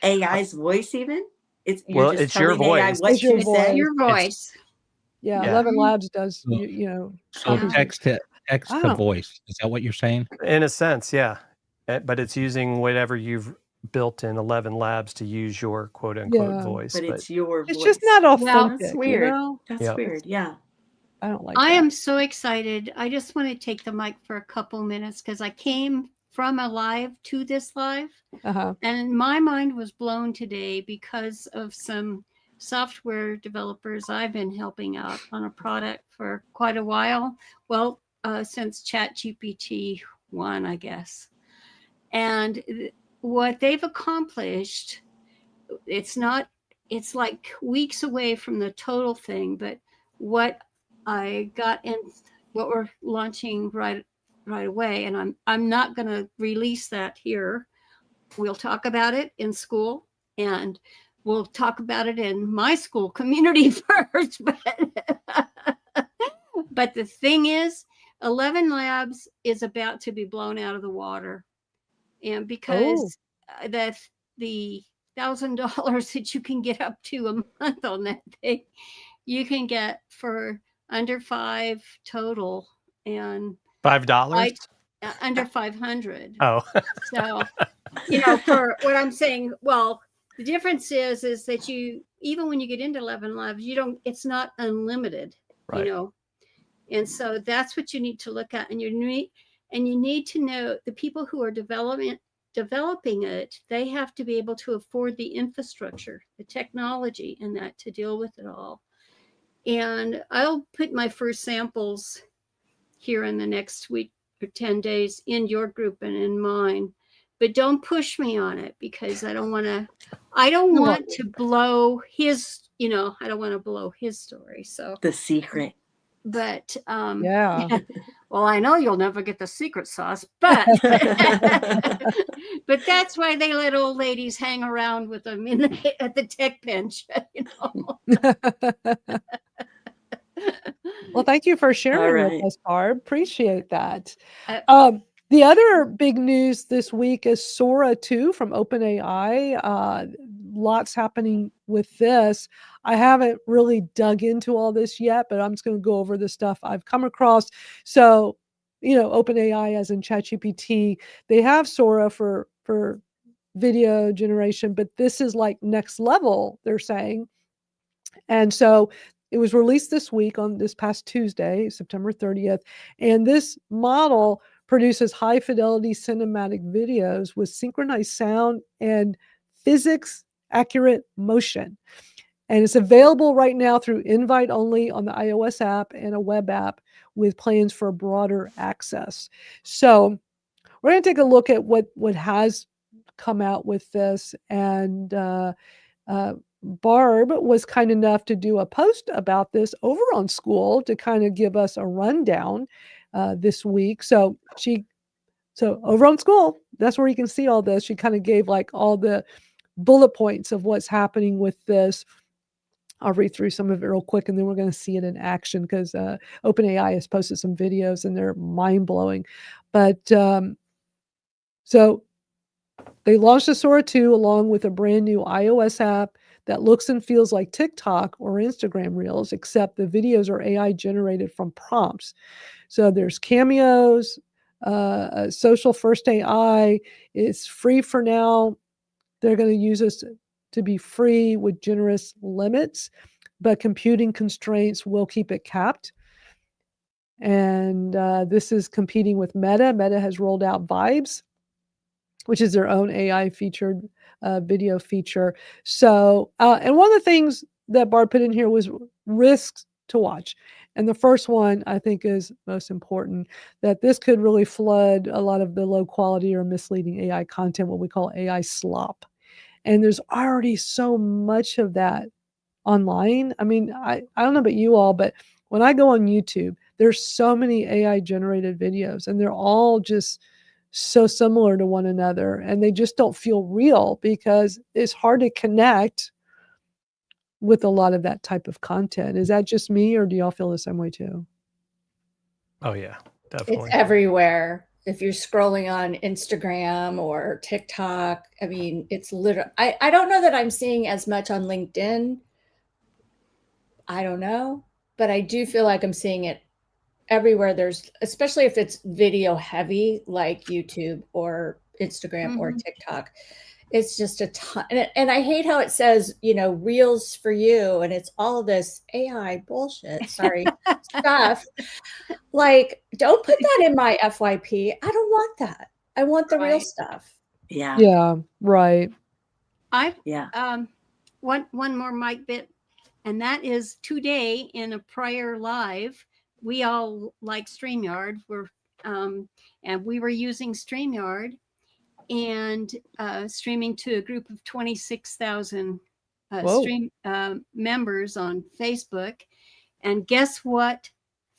[SPEAKER 2] AI's voice even? It's
[SPEAKER 4] Well,
[SPEAKER 2] just
[SPEAKER 4] it's your
[SPEAKER 2] telling AI
[SPEAKER 4] voice.
[SPEAKER 2] what
[SPEAKER 1] It's your
[SPEAKER 2] to say.
[SPEAKER 1] voice.
[SPEAKER 5] Your voice.
[SPEAKER 1] Yeah.
[SPEAKER 4] Yeah.
[SPEAKER 1] 11 Labs does,
[SPEAKER 3] So
[SPEAKER 1] copy.
[SPEAKER 3] text to
[SPEAKER 1] Oh.
[SPEAKER 3] voice. Is that what you're saying?
[SPEAKER 4] In a sense, yeah. But it's using whatever you've built in 11 Labs to use your quote unquote
[SPEAKER 1] Yeah.
[SPEAKER 4] voice.
[SPEAKER 2] But it's your voice.
[SPEAKER 1] It's just not authentic,
[SPEAKER 2] That's weird. That's
[SPEAKER 4] Yep.
[SPEAKER 2] weird. Yeah.
[SPEAKER 1] I don't like
[SPEAKER 5] I
[SPEAKER 1] that.
[SPEAKER 5] am so excited. I just want to take the mic for a couple minutes because I came from a live to this live,
[SPEAKER 1] Uh-huh.
[SPEAKER 5] and my mind was blown today because of some software developers I've been helping out on a product for quite a while. Well, since ChatGPT 1, I guess. And what they've accomplished, it's like weeks away from the total thing, but what I got in what we're launching right away, and I'm not going to release that here. We'll talk about it in school, and we'll talk about it in my school community first. But the thing is, 11 Labs is about to be blown out of the water, and because the $1,000 that you can get up to a month on that thing, you can get for under $5 total, and
[SPEAKER 4] $5?
[SPEAKER 5] under 500.
[SPEAKER 4] Oh.
[SPEAKER 5] So, for what I'm saying, well, the difference is that you, even when you get into 11 Labs, it's not unlimited,
[SPEAKER 4] Right.
[SPEAKER 5] And so that's what you need to look at, and you need to know the people who are developing developing it, they have to be able to afford the infrastructure, the technology, and that to deal with it all. And I'll put my first samples here in the next week or 10 days in your group and in mine. But don't push me on it, because I don't want to blow his, I don't want to blow his story. So
[SPEAKER 2] The secret.
[SPEAKER 5] But
[SPEAKER 1] Yeah.
[SPEAKER 5] well, I know you'll never get the secret sauce, but but that's why they let old ladies hang around with them at the tech bench.
[SPEAKER 1] Well, thank you for sharing
[SPEAKER 2] right.
[SPEAKER 1] with us, Barb. Appreciate that.
[SPEAKER 5] Uh,
[SPEAKER 1] The other big news this week is Sora 2 from OpenAI. Lots happening with this. I haven't really dug into all this yet, but I'm just going to go over the stuff I've come across. So, OpenAI, as in ChatGPT, they have Sora for video generation, but this is like next level, they're saying. And so it was released this week on this past Tuesday, September 30th. And this model produces high fidelity cinematic videos with synchronized sound and physics accurate motion. And it's available right now through invite only on the iOS app and a web app, with plans for broader access. So we're going to take a look at what has come out with this. And Barb was kind enough to do a post about this over on School to kind of give us a rundown this week. So over on School, that's where you can see all this. She kind of gave like all the bullet points of what's happening with this. I'll read through some of it real quick, and then we're going to see it in action, because OpenAI has posted some videos and they're mind-blowing. But so they launched the Sora 2 along with a brand new iOS app that looks and feels like TikTok or Instagram Reels, except the videos are AI generated from prompts. So there's cameos, social first AI. It's free for now. They're going to use this to be free with generous limits, but computing constraints will keep it capped. And this is competing with Meta. Meta has rolled out Vibes, which is their own AI featured video feature. So, and one of the things that Barb put in here was risks to watch. And the first one, I think, is most important, that this could really flood a lot of the low quality or misleading AI content, what we call AI slop. And there's already so much of that online. I mean, I don't know about you all, but when I go on YouTube, there's so many AI generated videos, and they're all just so similar to one another, and they just don't feel real, because it's hard to connect with a lot of that type of content. Is that just me, or do y'all feel the same way too?
[SPEAKER 4] Oh yeah, definitely.
[SPEAKER 6] It's everywhere. If you're scrolling on Instagram or TikTok, I mean, it's literally, I don't know that I'm seeing as much on LinkedIn. I don't know, but I do feel like I'm seeing it everywhere. There's, especially if it's video heavy, like YouTube or Instagram or TikTok, it's just a ton. And I hate how it says, Reels for you. And it's all this AI bullshit, sorry, stuff. Like, don't put that in my FYP. I don't want that. I want the real stuff.
[SPEAKER 2] Yeah.
[SPEAKER 1] Yeah, right.
[SPEAKER 5] One more mic bit, and that is today in a prior live. We all like StreamYard. And we were using StreamYard and streaming to a group of 26,000 members on Facebook. And guess what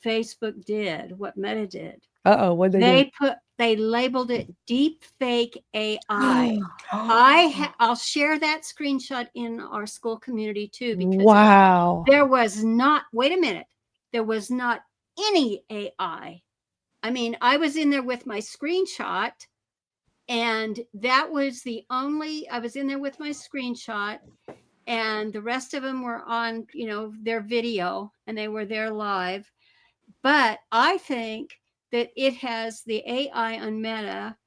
[SPEAKER 5] Facebook did? What Meta did?
[SPEAKER 1] What they do?
[SPEAKER 5] They labeled it deep fake AI. I'll share that screenshot in our school community too, because there was not, wait a minute, there was not any AI. I mean, I was in there with my screenshot, and that was I was in there with my screenshot, and the rest of them were on, their video, and they were there live. But I think that it has the AI on Meta,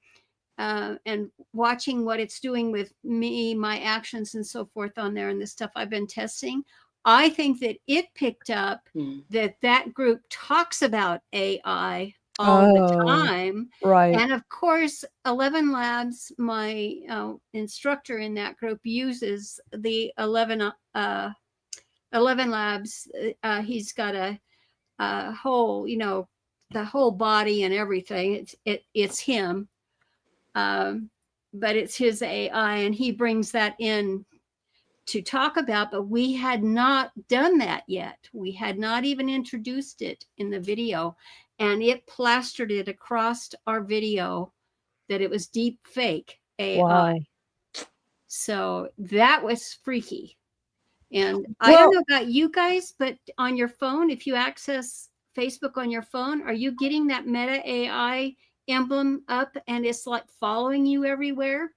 [SPEAKER 5] and watching what it's doing with me, my actions and so forth on there, and the stuff I've been testing, I think that it picked up that group talks about AI all the
[SPEAKER 1] Oh,
[SPEAKER 5] time.
[SPEAKER 1] right.
[SPEAKER 5] And of course, 11 Labs, my instructor in that group, uses the 11 Labs. He's got a whole, the whole body and everything. It's him, but it's his AI, and he brings that in to talk about. But we had not done that yet. We had not even introduced it in the video, and it plastered it across our video that it was deep fake AI.
[SPEAKER 1] Wow.
[SPEAKER 5] So that was freaky. And I don't know about you guys, but on your phone, if you access Facebook on your phone, are you getting that Meta AI emblem up and it's like following you everywhere?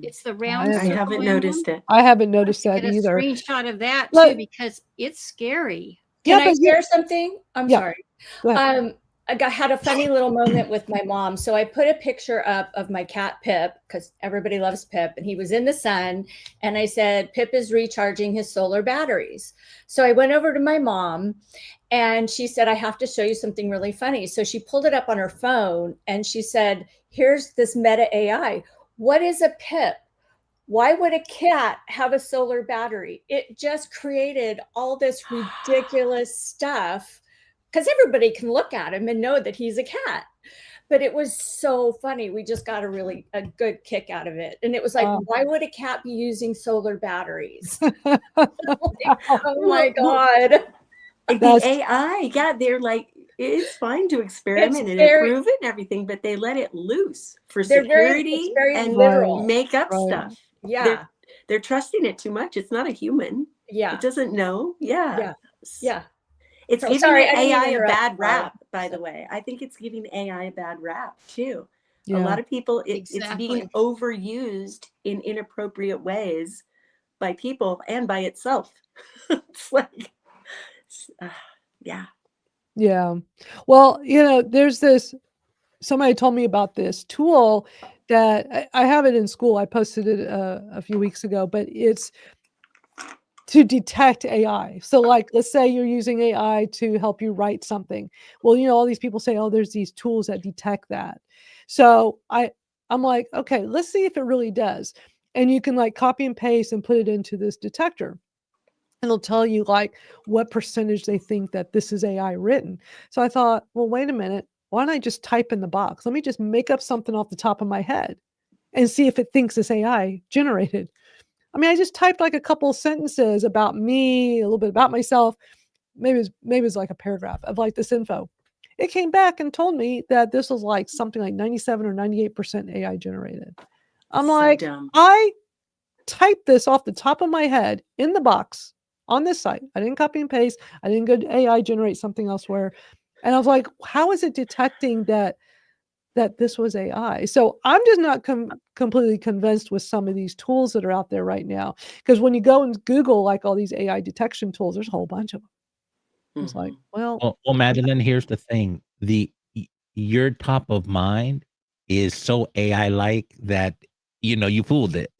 [SPEAKER 5] It's the round
[SPEAKER 2] I haven't noticed it.
[SPEAKER 1] I haven't noticed that
[SPEAKER 5] Get a
[SPEAKER 1] either.
[SPEAKER 5] screenshot of that too, because it's scary.
[SPEAKER 6] Can I share something? I'm sorry.
[SPEAKER 1] Go ahead.
[SPEAKER 6] I had a funny little moment with my mom. So I put a picture up of my cat Pip, because everybody loves Pip, and he was in the sun. And I said, Pip is recharging his solar batteries. So I went over to my mom and she said, I have to show you something really funny. So she pulled it up on her phone and she said, here's this Meta AI. What is a Pip? Why would a cat have a solar battery? It just created all this ridiculous stuff, because everybody can look at him and know that he's a cat. But it was so funny. We just got a good kick out of it. And it was like, why would a cat be using solar batteries? Oh my God.
[SPEAKER 2] The AI, yeah, they're like, it's fine to experiment and improve it and everything, but they let it loose for security and
[SPEAKER 6] literal.
[SPEAKER 2] make up stuff.
[SPEAKER 6] Yeah.
[SPEAKER 2] They're trusting it too much. It's not a human.
[SPEAKER 6] Yeah.
[SPEAKER 2] It doesn't know. Yeah.
[SPEAKER 6] Yeah.
[SPEAKER 2] It's giving AI a bad rap, by the way. I think it's giving AI a bad rap too. A lot of people, it's being overused in inappropriate ways by people and by itself. It's like, yeah.
[SPEAKER 1] Yeah. Well, there's somebody told me about this tool that I have it in school. I posted it a few weeks ago, but it's to detect AI. So like, let's say you're using AI to help you write something. Well, all these people say, oh, there's these tools that detect that. So I'm like, okay, let's see if it really does. And you can like copy and paste and put it into this detector. And it'll tell you like what percentage they think that this is AI written. So I thought, well, wait a minute. Why don't I just type in the box? Let me just make up something off the top of my head and see if it thinks it's AI generated. I mean, I just typed like a couple of sentences about me, a little bit about myself. Maybe it's like a paragraph of like this info. It came back and told me that this was like something like 97 or 98% AI generated. I'm
[SPEAKER 2] so
[SPEAKER 1] like,
[SPEAKER 2] dumb.
[SPEAKER 1] I typed this off the top of my head in the box on this site. I didn't copy and paste. I didn't go to AI generate something elsewhere. And I was like, how is it detecting that this was AI? So I'm just not completely convinced with some of these tools that are out there right now. Because when you go and Google like all these AI detection tools, there's a whole bunch of them. It's like, well,
[SPEAKER 3] Madalyn, here's the thing. Your top of mind is so AI-like that, you fooled it.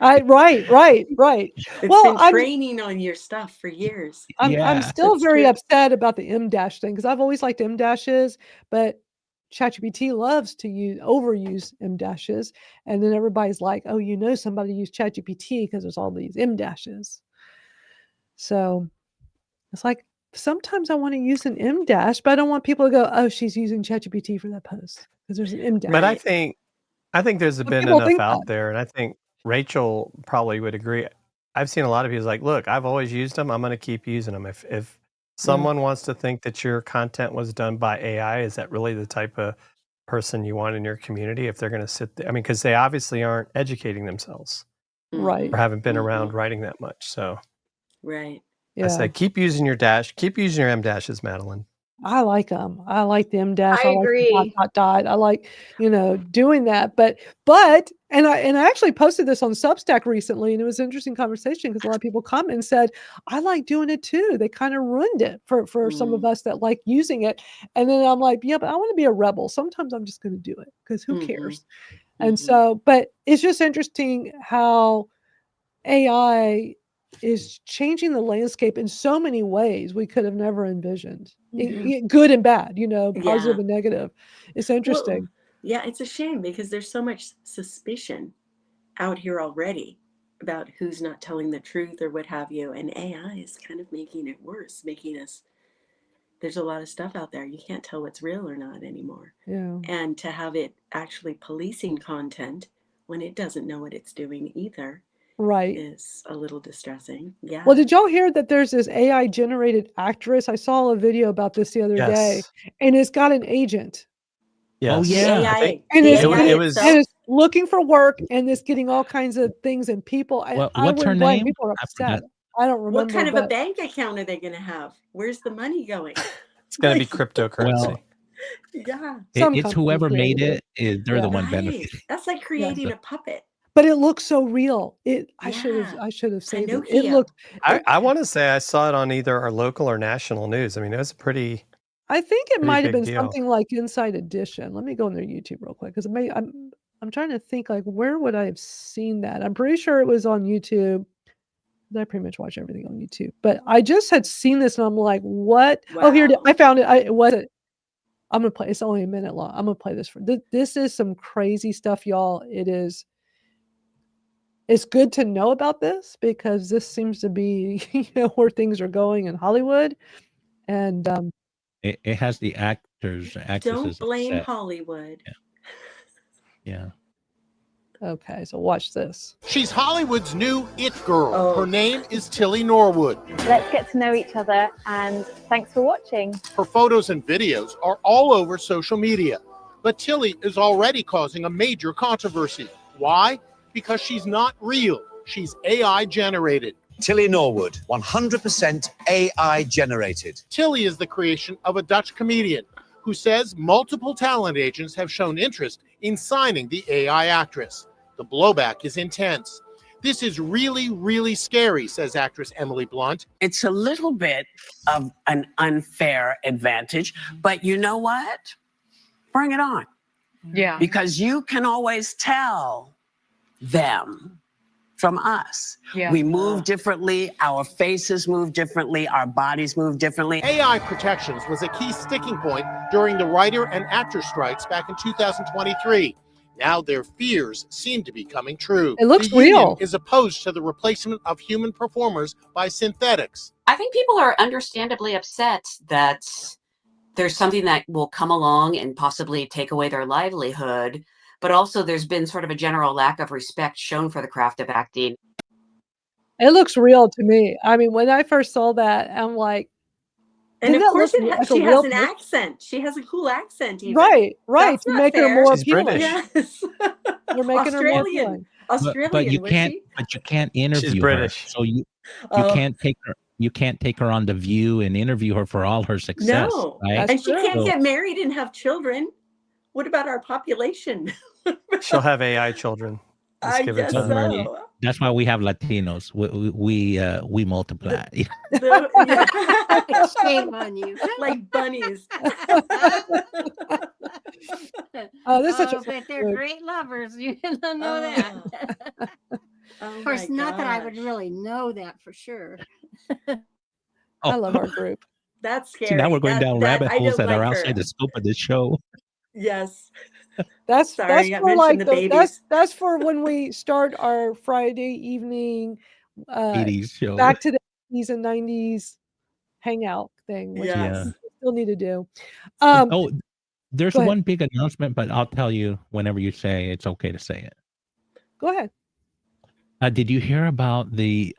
[SPEAKER 1] Right.
[SPEAKER 2] It's
[SPEAKER 1] Well,
[SPEAKER 2] been training on your stuff for years.
[SPEAKER 1] I'm still very upset about the M-dash thing because I've always liked M-dashes, but ChatGPT loves to overuse M-dashes, and then everybody's like, "Oh, somebody used ChatGPT because there's all these M-dashes." So it's like sometimes I want to use an M-dash, but I don't want people to go, "Oh, she's using ChatGPT for that post," because there's an M-dash.
[SPEAKER 4] But I think there's been enough out there, and I think Rachel probably would agree. I've seen a lot of people like, look, I've always used them. I'm going to keep using them. If someone wants to think that your content was done by AI, is that really the type of person you want in your community? If they're going to sit there, I mean, because they obviously aren't educating themselves,
[SPEAKER 1] right,
[SPEAKER 4] or haven't been around writing that much. So,
[SPEAKER 2] right.
[SPEAKER 4] I say keep using your M dashes, Madalyn.
[SPEAKER 1] I like them. I like the M-dash.
[SPEAKER 6] I
[SPEAKER 1] like
[SPEAKER 6] agree.
[SPEAKER 1] the ... I like, doing that. But and I actually posted this on Substack recently, and it was an interesting conversation because a lot of people commented and said, I like doing it too. They kind of ruined it for some of us that like using it. And then I'm like, yeah, but I want to be a rebel. Sometimes I'm just going to do it because who cares? And so, but it's just interesting how AI is changing the landscape in so many ways we could have never envisioned.
[SPEAKER 2] Yeah.
[SPEAKER 1] Good and bad, positive
[SPEAKER 2] Yeah.
[SPEAKER 1] and negative. It's
[SPEAKER 2] Well,
[SPEAKER 1] interesting.
[SPEAKER 2] yeah, it's a shame because there's so much suspicion out here already about who's not telling the truth or what have you. And AI is kind of making it worse, there's a lot of stuff out there. You can't tell what's real or not anymore.
[SPEAKER 1] Yeah.
[SPEAKER 2] And to have it actually policing content when it doesn't know what it's doing either
[SPEAKER 1] Right.
[SPEAKER 2] is a little distressing. Yeah.
[SPEAKER 1] Well, did y'all hear that there's this AI generated actress? I saw a video about this the other day,
[SPEAKER 4] Yes.
[SPEAKER 1] and it's got an agent.
[SPEAKER 3] Oh,
[SPEAKER 4] Yes.
[SPEAKER 2] The
[SPEAKER 3] yeah.
[SPEAKER 2] AI,
[SPEAKER 1] And
[SPEAKER 2] the
[SPEAKER 1] it's,
[SPEAKER 2] AI
[SPEAKER 4] it was-
[SPEAKER 2] itself.
[SPEAKER 1] and it's looking for work, and it's getting all kinds of things and people. And
[SPEAKER 3] Well,
[SPEAKER 1] I
[SPEAKER 3] what's her
[SPEAKER 1] wouldn't blame
[SPEAKER 3] name?
[SPEAKER 1] people are
[SPEAKER 3] I
[SPEAKER 1] upset.
[SPEAKER 3] forgot.
[SPEAKER 1] I don't remember.
[SPEAKER 2] What kind of a
[SPEAKER 1] but
[SPEAKER 2] bank account are they going to have? Where's the money going?
[SPEAKER 4] It's going to be
[SPEAKER 2] Like,
[SPEAKER 4] cryptocurrency.
[SPEAKER 3] Well,
[SPEAKER 2] yeah.
[SPEAKER 1] some
[SPEAKER 3] it's
[SPEAKER 1] companies
[SPEAKER 3] whoever made
[SPEAKER 1] created
[SPEAKER 3] it. They're the one
[SPEAKER 2] Right.
[SPEAKER 3] benefiting.
[SPEAKER 2] That's like creating a puppet.
[SPEAKER 1] but it looks so real. I should
[SPEAKER 2] Yeah.
[SPEAKER 1] have saved it. It
[SPEAKER 2] Pinocchio.
[SPEAKER 1] looked.
[SPEAKER 4] I want to say I saw it on either our local or national news. I mean, it was a pretty.
[SPEAKER 1] I think it
[SPEAKER 4] Pretty
[SPEAKER 1] might have
[SPEAKER 4] big
[SPEAKER 1] been
[SPEAKER 4] deal.
[SPEAKER 1] something like Inside Edition. Let me go on their YouTube real quick because I'm trying to think like where would I have seen that? I'm pretty sure it was on YouTube. I pretty much watch everything on YouTube, but I just had seen this and I'm like, what? Oh, here it is.
[SPEAKER 2] Wow.
[SPEAKER 1] I found it. It wasn't. I'm gonna play. It's only a minute long. I'm gonna play this for. This is some crazy stuff, y'all. It is. It's good to know about this because this seems to be where things are going in Hollywood, and
[SPEAKER 3] It has the actors, actresses
[SPEAKER 2] Don't blame
[SPEAKER 3] upset.
[SPEAKER 2] Hollywood.
[SPEAKER 3] Yeah.
[SPEAKER 1] okay, so watch this.
[SPEAKER 8] She's Hollywood's new it girl.
[SPEAKER 2] Oh.
[SPEAKER 8] Her name is Tilly Norwood.
[SPEAKER 9] Let's get to know each other, and thanks for watching.
[SPEAKER 8] Her photos and videos are all over social media. But Tilly is already causing a major controversy. Why? Because she's not real. She's AI generated.
[SPEAKER 10] Tilly Norwood, 100% AI generated.
[SPEAKER 8] Tilly is the creation of a Dutch comedian who says multiple talent agents have shown interest in signing the AI actress. The blowback is intense. This is really, really scary, says actress Emily Blunt.
[SPEAKER 11] It's a little bit of an unfair advantage, but you know what? Bring it on.
[SPEAKER 9] Yeah.
[SPEAKER 11] Because you can always tell them from us.
[SPEAKER 9] Yeah.
[SPEAKER 11] We move differently, our faces move differently, our bodies move differently.
[SPEAKER 8] AI protections was a key sticking point during the writer and actor strikes back in 2023. Now their fears seem to be coming true.
[SPEAKER 1] It looks
[SPEAKER 8] the union
[SPEAKER 1] real.
[SPEAKER 8] is opposed to the replacement of human performers by synthetics.
[SPEAKER 12] I think people are understandably upset that there's something that will come along and possibly take away their livelihood, but also there's been sort of a general lack of respect shown for the craft of acting.
[SPEAKER 1] It looks real to me. I mean, when I first saw that, I'm like,
[SPEAKER 2] And
[SPEAKER 1] didn't
[SPEAKER 2] of
[SPEAKER 1] that
[SPEAKER 2] course,
[SPEAKER 1] look like a
[SPEAKER 2] she
[SPEAKER 1] real
[SPEAKER 2] has an
[SPEAKER 1] person?
[SPEAKER 2] accent. She has a cool accent, even.
[SPEAKER 1] Right,
[SPEAKER 2] That's
[SPEAKER 1] to
[SPEAKER 2] not
[SPEAKER 1] make her
[SPEAKER 2] fair.
[SPEAKER 1] more
[SPEAKER 4] She's
[SPEAKER 1] appealing.
[SPEAKER 4] British.
[SPEAKER 2] Yes.
[SPEAKER 1] You're making her more
[SPEAKER 2] Australian.
[SPEAKER 1] appealing.
[SPEAKER 2] Australian,
[SPEAKER 3] But you
[SPEAKER 2] was
[SPEAKER 3] can't.
[SPEAKER 2] she?
[SPEAKER 3] But you can't interview her.
[SPEAKER 4] British.
[SPEAKER 3] So you
[SPEAKER 2] Oh,
[SPEAKER 3] can't take her. You can't take her on The View and interview her for all her success.
[SPEAKER 2] no.
[SPEAKER 3] Right?
[SPEAKER 1] That's
[SPEAKER 2] And she
[SPEAKER 1] true.
[SPEAKER 2] can't
[SPEAKER 3] So-
[SPEAKER 2] get married and have children. What about our population?
[SPEAKER 4] She'll have AI children. Just
[SPEAKER 2] I
[SPEAKER 4] give it
[SPEAKER 2] guess
[SPEAKER 4] time.
[SPEAKER 2] so.
[SPEAKER 3] That's why we have Latinos. We multiply.
[SPEAKER 2] Yeah.
[SPEAKER 5] Shame on you.
[SPEAKER 2] Like bunnies.
[SPEAKER 1] Oh, this is such
[SPEAKER 5] Oh,
[SPEAKER 1] a
[SPEAKER 5] but they're great lovers. You know that.
[SPEAKER 2] Oh
[SPEAKER 5] Of course,
[SPEAKER 2] my
[SPEAKER 5] not that I would
[SPEAKER 2] gosh.
[SPEAKER 5] really know that for sure.
[SPEAKER 1] I love our group.
[SPEAKER 2] That's scary.
[SPEAKER 3] See, now we're going down rabbit
[SPEAKER 2] I
[SPEAKER 3] holes
[SPEAKER 2] don't
[SPEAKER 3] that are
[SPEAKER 2] like
[SPEAKER 3] outside
[SPEAKER 2] her.
[SPEAKER 3] the scope of this show.
[SPEAKER 2] Yes.
[SPEAKER 1] That's
[SPEAKER 2] Sorry, I
[SPEAKER 1] for
[SPEAKER 2] mentioned
[SPEAKER 1] like
[SPEAKER 2] the
[SPEAKER 1] that's
[SPEAKER 2] babies.
[SPEAKER 1] that's for when we start our Friday evening
[SPEAKER 3] 80s show.
[SPEAKER 1] back to the 80s and 90s hangout thing, which
[SPEAKER 2] Yes.
[SPEAKER 1] we still need to do.
[SPEAKER 3] Oh, there's
[SPEAKER 1] go ahead.
[SPEAKER 3] one big announcement, but I'll tell you whenever you say it's okay to say it.
[SPEAKER 1] Go ahead.
[SPEAKER 3] Did you hear about the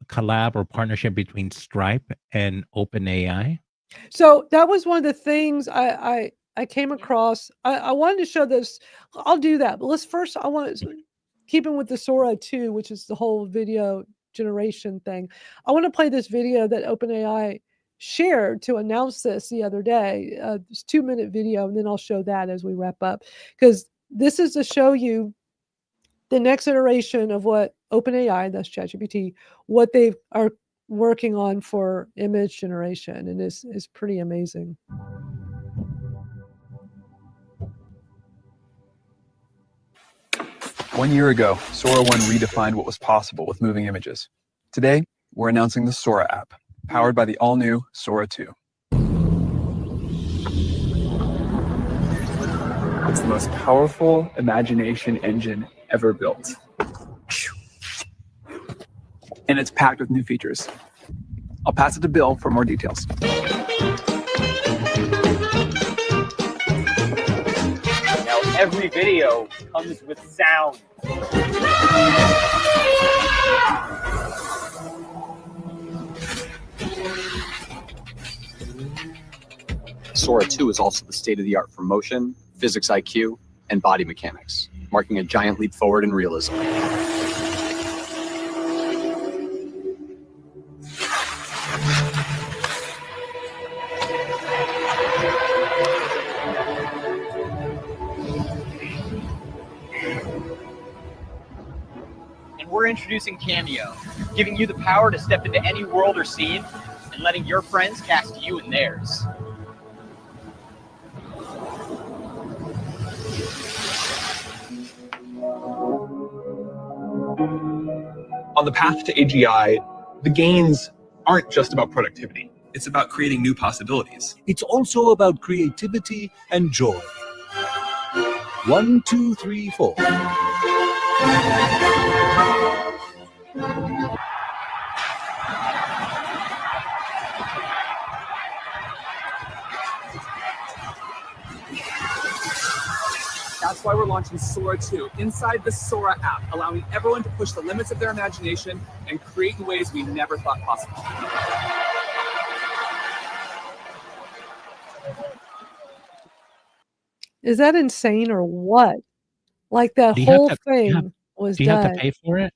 [SPEAKER 3] collab or partnership between Stripe and OpenAI?
[SPEAKER 1] So that was one of the things I came across. I wanted to show this. I'll do that, but let's first. I want to keep in with the Sora 2, which is the whole video generation thing. I want to play this video that OpenAI shared to announce this the other day. This 2-minute video, and then I'll show that as we wrap up, because this is to show you the next iteration of what OpenAI, that's ChatGPT, what they are working on for image generation, and is pretty amazing.
[SPEAKER 13] One year ago, Sora 1 redefined what was possible with moving images. Today, we're announcing the Sora app, powered by the all-new Sora 2. It's the most powerful imagination engine ever built. And it's packed with new features. I'll pass it to Bill for more details.
[SPEAKER 14] Now every video comes with sound.
[SPEAKER 13] Sora 2 is also the state-of-the-art for motion, physics IQ, and body mechanics, marking a giant leap forward in realism.
[SPEAKER 14] And we're introducing Cameo, giving you the power to step into any world or scene and letting your friends cast you in theirs.
[SPEAKER 13] On the path to AGI, the gains aren't just about productivity. It's about creating new possibilities.
[SPEAKER 15] It's also about creativity and joy. 1, 2, 3, 4.
[SPEAKER 13] That's why we're launching Sora 2 inside the Sora app, allowing everyone to push the limits of their imagination and create in ways we never thought possible.
[SPEAKER 1] Is that insane or what? Like that
[SPEAKER 3] Do you have
[SPEAKER 1] whole
[SPEAKER 3] to
[SPEAKER 1] thing was
[SPEAKER 3] do you have to
[SPEAKER 1] done.
[SPEAKER 3] pay for it?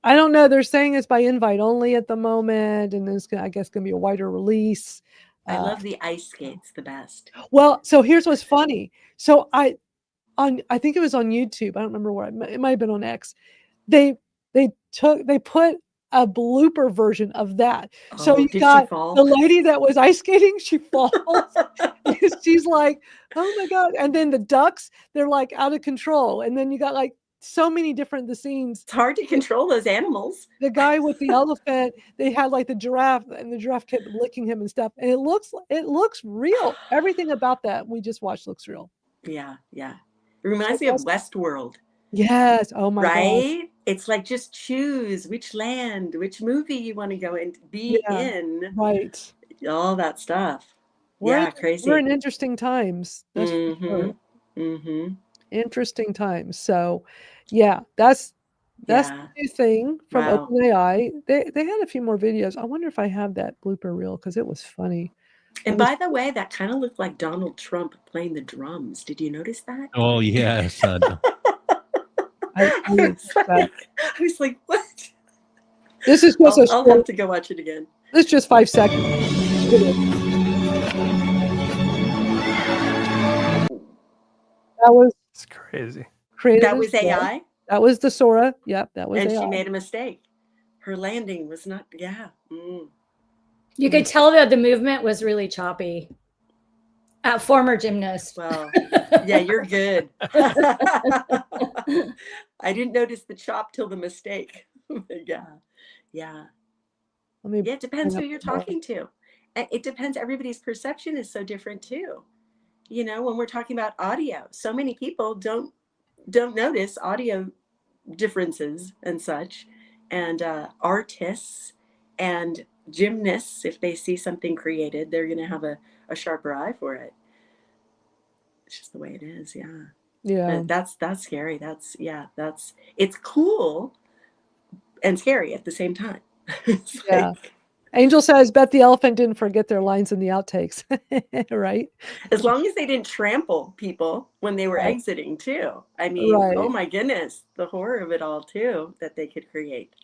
[SPEAKER 1] I don't know. They're saying it's by invite only at the moment, and there's, I guess, going to be a wider release.
[SPEAKER 2] I love the ice skates the best.
[SPEAKER 1] Well, so here's what's funny. So I think it was on YouTube. I don't remember where it might have been on X. They put a blooper version of that. So you
[SPEAKER 2] Did she
[SPEAKER 1] got
[SPEAKER 2] fall?
[SPEAKER 1] the lady that was ice skating. She falls. She's like, oh my God. And then the ducks, they're like out of control. And then you got like so many different scenes.
[SPEAKER 2] It's hard to control those animals.
[SPEAKER 1] The guy with the elephant, they had like the giraffe, and the giraffe kept licking him and stuff. And it looks real. Everything about that we just watched looks real.
[SPEAKER 2] Yeah, yeah. It reminds me of Westworld.
[SPEAKER 1] Yes. Oh my God.
[SPEAKER 2] Right? It's like just choose which land, which movie you want to go and be in.
[SPEAKER 1] Right.
[SPEAKER 2] All that stuff.
[SPEAKER 1] We're
[SPEAKER 2] Crazy.
[SPEAKER 1] in interesting times. That's for sure.
[SPEAKER 2] Mm-hmm.
[SPEAKER 1] Interesting times. So yeah, that's the new thing from OpenAI. They had a few more videos. I wonder if I have that blooper reel because it was funny.
[SPEAKER 2] And by the way, that kind of looked like Donald Trump playing the drums. Did you notice that?
[SPEAKER 3] Oh yes.
[SPEAKER 2] I was like, what?
[SPEAKER 1] This is just
[SPEAKER 2] I'll have to go watch it again.
[SPEAKER 1] This is just 5 seconds. That was
[SPEAKER 4] crazy.
[SPEAKER 1] Created
[SPEAKER 2] That was AI?
[SPEAKER 1] That was the Sora. Yep, that was
[SPEAKER 2] And
[SPEAKER 1] AI.
[SPEAKER 2] she made a mistake. Her landing was not,
[SPEAKER 6] You could tell that the movement was really choppy. Former gymnast.
[SPEAKER 2] Well, yeah, you're good. I didn't notice the chop till the mistake. Yeah. It depends who you're talking to. It depends. Everybody's perception is so different too. You know, when we're talking about audio, so many people don't notice audio differences and such. And artists and gymnasts, if they see something created, they're going to have a sharper eye for it. It's just the way it is.
[SPEAKER 1] Yeah.
[SPEAKER 2] That's scary. It's cool and scary at the same time.
[SPEAKER 1] Yeah. Angel says, bet the elephant didn't forget their lines in the outtakes. Right?
[SPEAKER 2] As long as they didn't trample people when they were exiting too. I mean, oh my goodness, the horror of it all too that they could create.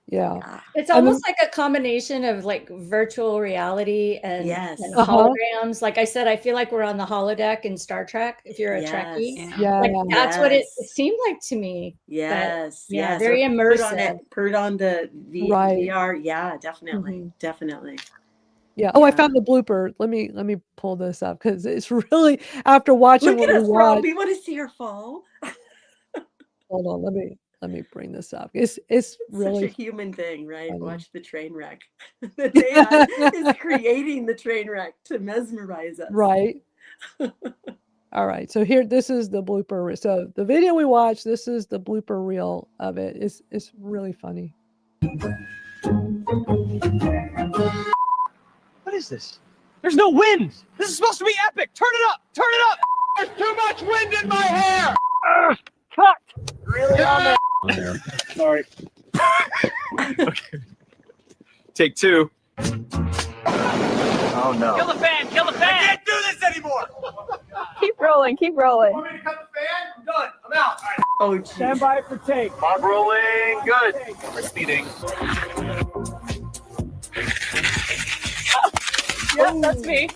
[SPEAKER 1] Yeah.
[SPEAKER 6] It's almost like a combination of like virtual reality and holograms. Like I said, I feel like we're on the holodeck in Star Trek, if you're a Trekkie.
[SPEAKER 1] Yeah.
[SPEAKER 6] Like that's what it seemed like to me.
[SPEAKER 2] Yes.
[SPEAKER 6] Yeah, very immersive.
[SPEAKER 2] Put on the VR. Yeah, definitely. Definitely.
[SPEAKER 1] Yeah. Oh, I found the blooper. Let me pull this up because it's really after watching
[SPEAKER 2] Look
[SPEAKER 1] what
[SPEAKER 2] at
[SPEAKER 1] we
[SPEAKER 2] us, Rob.
[SPEAKER 1] watched.
[SPEAKER 2] We want to see her fall.
[SPEAKER 1] Hold on, let me. Let me bring this up. It's
[SPEAKER 2] Such a
[SPEAKER 1] really
[SPEAKER 2] human thing, right?
[SPEAKER 1] funny.
[SPEAKER 2] Watch the train wreck. The AI is creating the train wreck to mesmerize us.
[SPEAKER 1] Right. All right. So here, this is the blooper. So the video we watched, this is the blooper reel of it. It's really funny.
[SPEAKER 14] What is this? There's no wind. This is supposed to be epic. Turn it up. Turn it up. There's too much wind in my hair. Cut. Really on there. Sorry. Okay. Take two. Oh no. Kill the fan. Kill the fan. I can't do this anymore.
[SPEAKER 9] Keep rolling, keep rolling.
[SPEAKER 14] Want me to cut the fan? I'm done. I'm out. All right.
[SPEAKER 2] Oh, geez.
[SPEAKER 14] Stand by for take. Log rolling. Good. We're speeding.
[SPEAKER 16] Yeah, that's me.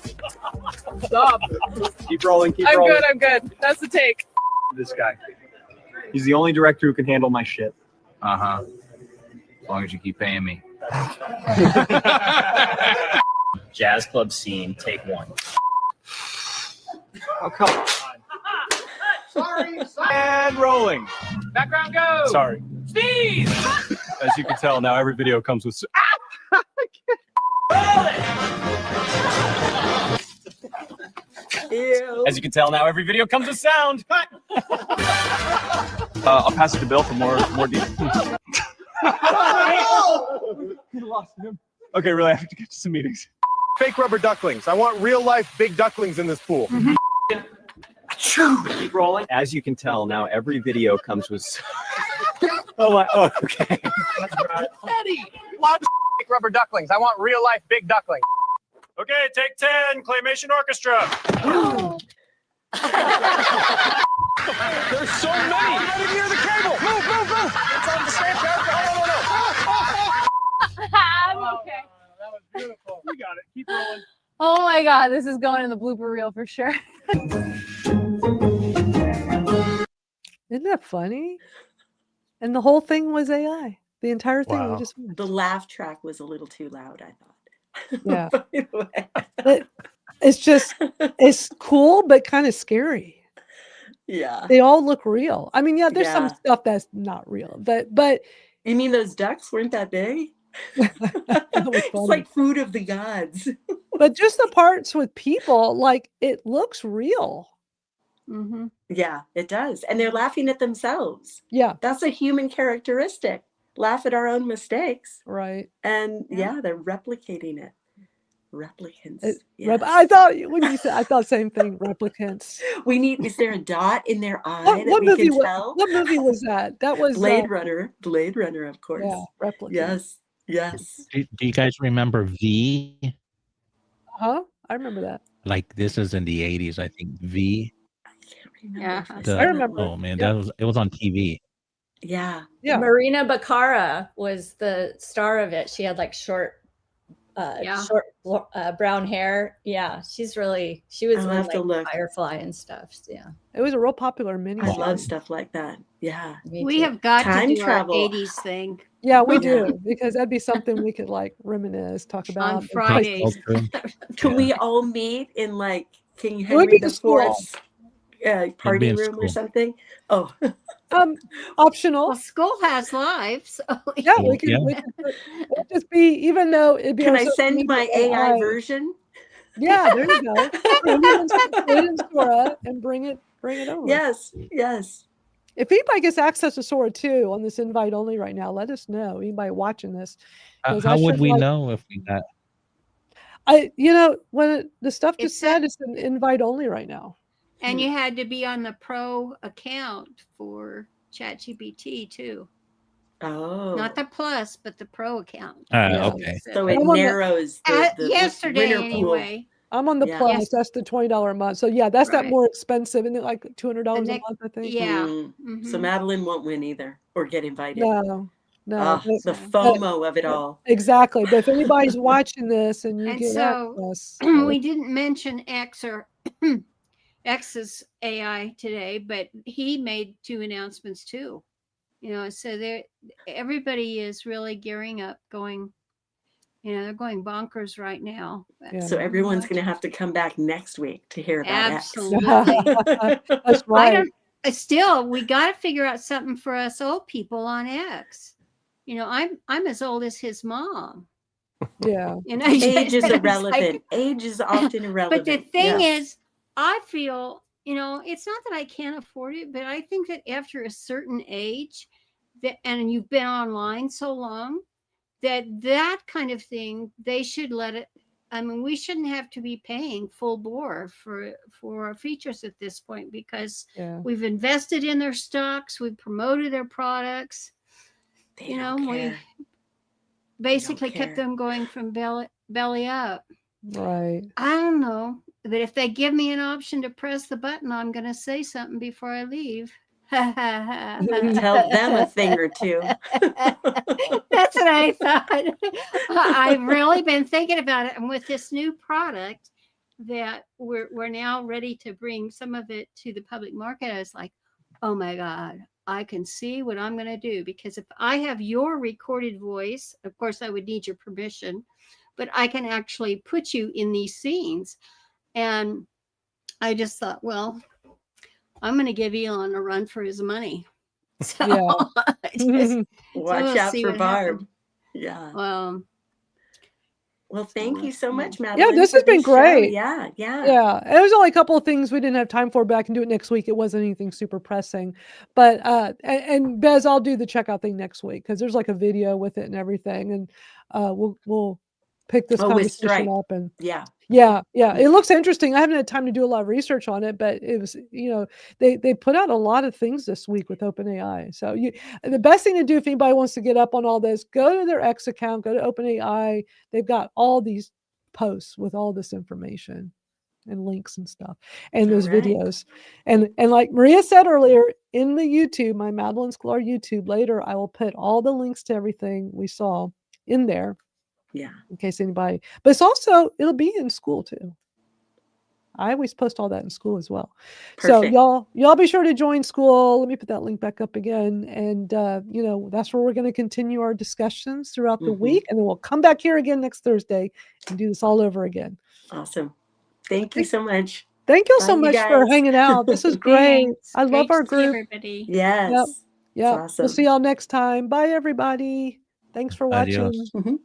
[SPEAKER 14] Stop. Keep rolling. Keep
[SPEAKER 16] I'm
[SPEAKER 14] rolling.
[SPEAKER 16] good, I'm good. That's the take.
[SPEAKER 14] This guy. He's the only director who can handle my shit.
[SPEAKER 17] Uh-huh. As long as you keep paying me.
[SPEAKER 14] Jazz club scene, take one. Oh, come on. Sorry. And rolling.
[SPEAKER 16] Background go.
[SPEAKER 14] Sorry.
[SPEAKER 16] Steve!
[SPEAKER 14] As you can tell, now every video comes with...
[SPEAKER 2] Ew.
[SPEAKER 14] As you can tell, now every video comes with sound. Cut. I'll pass it to Bill for more details. Lost him. Okay, really, I have to get to some meetings.
[SPEAKER 8] Fake rubber ducklings. I want real life big ducklings in this pool.
[SPEAKER 14] Keep rolling. As you can tell, now every video comes with... Oh, my, oh, okay.
[SPEAKER 8] Eddie, lots of fake rubber ducklings. I want real life big ducklings.
[SPEAKER 14] Okay, take 10, Claymation Orchestra.
[SPEAKER 8] There's so many. I'm getting near the cable. Move, move, move. It's on the same character.
[SPEAKER 9] I'm okay.
[SPEAKER 14] That was beautiful. We got it. Keep rolling.
[SPEAKER 9] Oh my God, this is going in the blooper reel for sure.
[SPEAKER 1] Isn't that funny? And the whole thing was AI. The entire thing we
[SPEAKER 4] Wow.
[SPEAKER 1] just watched.
[SPEAKER 2] The laugh track was a little too loud, I thought.
[SPEAKER 1] Yeah.
[SPEAKER 2] By the way.
[SPEAKER 1] But it's just, it's cool, but kind of scary.
[SPEAKER 2] Yeah.
[SPEAKER 1] They all look real. I mean, yeah, there's some
[SPEAKER 2] Yeah.
[SPEAKER 1] stuff that's not real, but
[SPEAKER 2] You mean those ducks weren't that big?
[SPEAKER 1] that was
[SPEAKER 2] It's
[SPEAKER 1] funny.
[SPEAKER 2] like food of the gods.
[SPEAKER 1] But just the parts with people, like it looks real.
[SPEAKER 5] Mm-hmm.
[SPEAKER 2] Yeah, it does. And they're laughing at themselves.
[SPEAKER 1] Yeah.
[SPEAKER 2] That's a human characteristic. Laugh at our own mistakes.
[SPEAKER 1] Right.
[SPEAKER 2] And yeah, they're replicating it. Replicants.
[SPEAKER 1] I thought when you said, I thought same thing. Replicants.
[SPEAKER 2] We need. Is there a dot in their eye
[SPEAKER 1] What,
[SPEAKER 2] that we can
[SPEAKER 1] was,
[SPEAKER 2] tell?
[SPEAKER 1] what movie was that? That was
[SPEAKER 2] Blade Runner. Blade Runner, of course.
[SPEAKER 1] Yeah, Replicants.
[SPEAKER 2] Yes. Yes.
[SPEAKER 3] Do you guys remember V?
[SPEAKER 1] Huh? I remember that.
[SPEAKER 3] Like this is in the 80s, I think. V.
[SPEAKER 5] Yeah.
[SPEAKER 1] I remember.
[SPEAKER 3] Oh man,
[SPEAKER 1] Yeah.
[SPEAKER 3] it was on TV.
[SPEAKER 2] Yeah.
[SPEAKER 1] Yeah.
[SPEAKER 6] Marina Baccara was the star of it. She had like short brown hair. Yeah, she was
[SPEAKER 2] I'll
[SPEAKER 6] really
[SPEAKER 2] have to
[SPEAKER 6] like
[SPEAKER 2] look.
[SPEAKER 6] Firefly and stuff. Yeah.
[SPEAKER 1] It was a real popular mini.
[SPEAKER 2] I love stuff like that. Yeah.
[SPEAKER 5] We have got
[SPEAKER 2] Time
[SPEAKER 5] to do
[SPEAKER 2] travel.
[SPEAKER 5] our 80s thing
[SPEAKER 1] Yeah, we
[SPEAKER 2] Yeah.
[SPEAKER 1] do, because that'd be something we could like reminisce, talk about.
[SPEAKER 5] on Fridays.
[SPEAKER 2] Can we all meet in like King
[SPEAKER 1] would
[SPEAKER 2] Henry
[SPEAKER 1] be
[SPEAKER 2] the
[SPEAKER 1] the school.
[SPEAKER 2] Fourth's party
[SPEAKER 3] in
[SPEAKER 2] room or
[SPEAKER 3] school.
[SPEAKER 2] something? Oh,
[SPEAKER 1] Optional.
[SPEAKER 5] Well, school has lives. So
[SPEAKER 1] Yeah, we could.
[SPEAKER 3] Yeah.
[SPEAKER 1] It'd just be, even though it'd be.
[SPEAKER 2] can
[SPEAKER 1] on
[SPEAKER 2] I
[SPEAKER 1] social
[SPEAKER 2] send
[SPEAKER 1] media,
[SPEAKER 2] my AI version?
[SPEAKER 1] Yeah, there you go. Put it in Sora and bring it over.
[SPEAKER 2] Yes. Yes.
[SPEAKER 1] If anybody gets access to Sora too on this invite only right now, let us know. Anybody watching this? 'Cause
[SPEAKER 3] How
[SPEAKER 1] I
[SPEAKER 3] would
[SPEAKER 1] should,
[SPEAKER 3] we
[SPEAKER 1] like-
[SPEAKER 3] know if we got?
[SPEAKER 1] When the stuff just
[SPEAKER 5] It's
[SPEAKER 1] said it's an invite only right now.
[SPEAKER 5] And you had to be on the pro account for ChatGPT too.
[SPEAKER 2] Oh.
[SPEAKER 5] Not the plus, but the pro account.
[SPEAKER 3] Okay.
[SPEAKER 2] So it
[SPEAKER 1] I'm on the-
[SPEAKER 2] narrows the
[SPEAKER 5] yesterday
[SPEAKER 2] winner pool.
[SPEAKER 5] anyway.
[SPEAKER 1] I'm on the
[SPEAKER 2] Yeah.
[SPEAKER 1] plus.
[SPEAKER 5] Yes.
[SPEAKER 1] That's the $20 a month. So yeah, that's that
[SPEAKER 5] Right.
[SPEAKER 1] more expensive, and like $200 a
[SPEAKER 5] next-
[SPEAKER 1] month, I think.
[SPEAKER 5] Yeah.
[SPEAKER 2] So
[SPEAKER 5] Mhm.
[SPEAKER 2] Madalyn won't win either or get invited.
[SPEAKER 1] No.
[SPEAKER 2] Ah,
[SPEAKER 1] but-
[SPEAKER 2] the FOMO of it all.
[SPEAKER 1] Exactly. But if anybody's watching this and you
[SPEAKER 5] And
[SPEAKER 1] get
[SPEAKER 5] so
[SPEAKER 1] access,
[SPEAKER 5] we didn't mention X or X's AI today, but he made 2 announcements too. So everybody is really gearing up, going, they're going bonkers right now.
[SPEAKER 2] So everyone's going to have to come back next week to hear about
[SPEAKER 5] Absolutely.
[SPEAKER 2] X.
[SPEAKER 1] That's right.
[SPEAKER 5] still, we got to figure out something for us old people on X. You know, I'm as old as his mom.
[SPEAKER 1] Yeah.
[SPEAKER 5] And
[SPEAKER 2] Age is
[SPEAKER 5] it's
[SPEAKER 2] irrelevant.
[SPEAKER 5] like,
[SPEAKER 2] Age is often irrelevant.
[SPEAKER 5] but the thing
[SPEAKER 2] Yeah.
[SPEAKER 5] is, I feel, you know, it's not that I can't afford it, but I think that after a certain age, that and you've been online so long, that kind of thing, they should let it. I mean, we shouldn't have to be paying full bore for features at this point, because
[SPEAKER 1] Yeah.
[SPEAKER 5] we've invested in their stocks, we've promoted their products.
[SPEAKER 2] They
[SPEAKER 5] You know,
[SPEAKER 2] don't
[SPEAKER 5] we
[SPEAKER 2] care.
[SPEAKER 5] basically
[SPEAKER 2] They don't
[SPEAKER 5] kept
[SPEAKER 2] care.
[SPEAKER 5] them going from belly up.
[SPEAKER 1] Right.
[SPEAKER 5] I don't know, but if they give me an option to press the button, I'm going to say something before I leave.
[SPEAKER 2] Tell them a thing or two.
[SPEAKER 5] That's what I thought. I've really been thinking about it, and with this new product that we're now ready to bring some of it to the public market, I was like, oh my God, I can see what I'm going to do, because if I have your recorded voice, of course I would need your permission, but I can actually put you in these scenes. And I just thought, well, I'm going to give Elon a run for his money. So
[SPEAKER 1] Yeah.
[SPEAKER 2] Watch
[SPEAKER 5] we'll
[SPEAKER 2] out
[SPEAKER 5] see
[SPEAKER 2] for
[SPEAKER 5] what
[SPEAKER 2] Barb.
[SPEAKER 5] happens.
[SPEAKER 2] Yeah.
[SPEAKER 5] Well,
[SPEAKER 2] thank you so much, Madalyn.
[SPEAKER 1] Yeah, this
[SPEAKER 2] for
[SPEAKER 1] has been
[SPEAKER 2] show.
[SPEAKER 1] great.
[SPEAKER 2] Yeah.
[SPEAKER 1] Yeah. And there was only a couple of things we didn't have time for, but I can do it next week. It wasn't anything super pressing. But and Bez, I'll do the checkout thing next week, because there's like a video with it and everything. And we'll pick this
[SPEAKER 2] Oh, with
[SPEAKER 1] conversation
[SPEAKER 2] Stripe.
[SPEAKER 1] up. And
[SPEAKER 2] Yeah.
[SPEAKER 1] yeah. It looks interesting. I haven't had time to do a lot of research on it, but it was, you know, they put out a lot of things this week with OpenAI. So the best thing to do if anybody wants to get up on all this, go to their X account, go to OpenAI. They've got all these posts with all this information and links and stuff, and those videos. And like Maria said earlier, in the YouTube, my Madalyn Sklar YouTube, later I will put all the links to everything we saw in there.
[SPEAKER 2] Yeah.
[SPEAKER 1] In case anybody, but it's also, it'll be in school too. I always post all that in school as well.
[SPEAKER 2] Perfect.
[SPEAKER 1] So y'all be sure to join school. Let me put that link back up again. And you know, that's where we're going to continue our discussions throughout the week. And then we'll come back here again next Thursday and do this all over again.
[SPEAKER 2] Awesome. Thank you so much.
[SPEAKER 1] Thank you
[SPEAKER 2] Bye,
[SPEAKER 1] so much for
[SPEAKER 2] guys.
[SPEAKER 1] hanging out. This is great.
[SPEAKER 5] Thanks.
[SPEAKER 1] I love
[SPEAKER 5] Great
[SPEAKER 1] our
[SPEAKER 5] to see
[SPEAKER 1] group.
[SPEAKER 5] everybody.
[SPEAKER 2] Yes.
[SPEAKER 1] Yep.
[SPEAKER 2] It's
[SPEAKER 1] We'll
[SPEAKER 2] awesome.
[SPEAKER 1] see y'all next time. Bye, everybody. Thanks for watching.
[SPEAKER 3] Adios.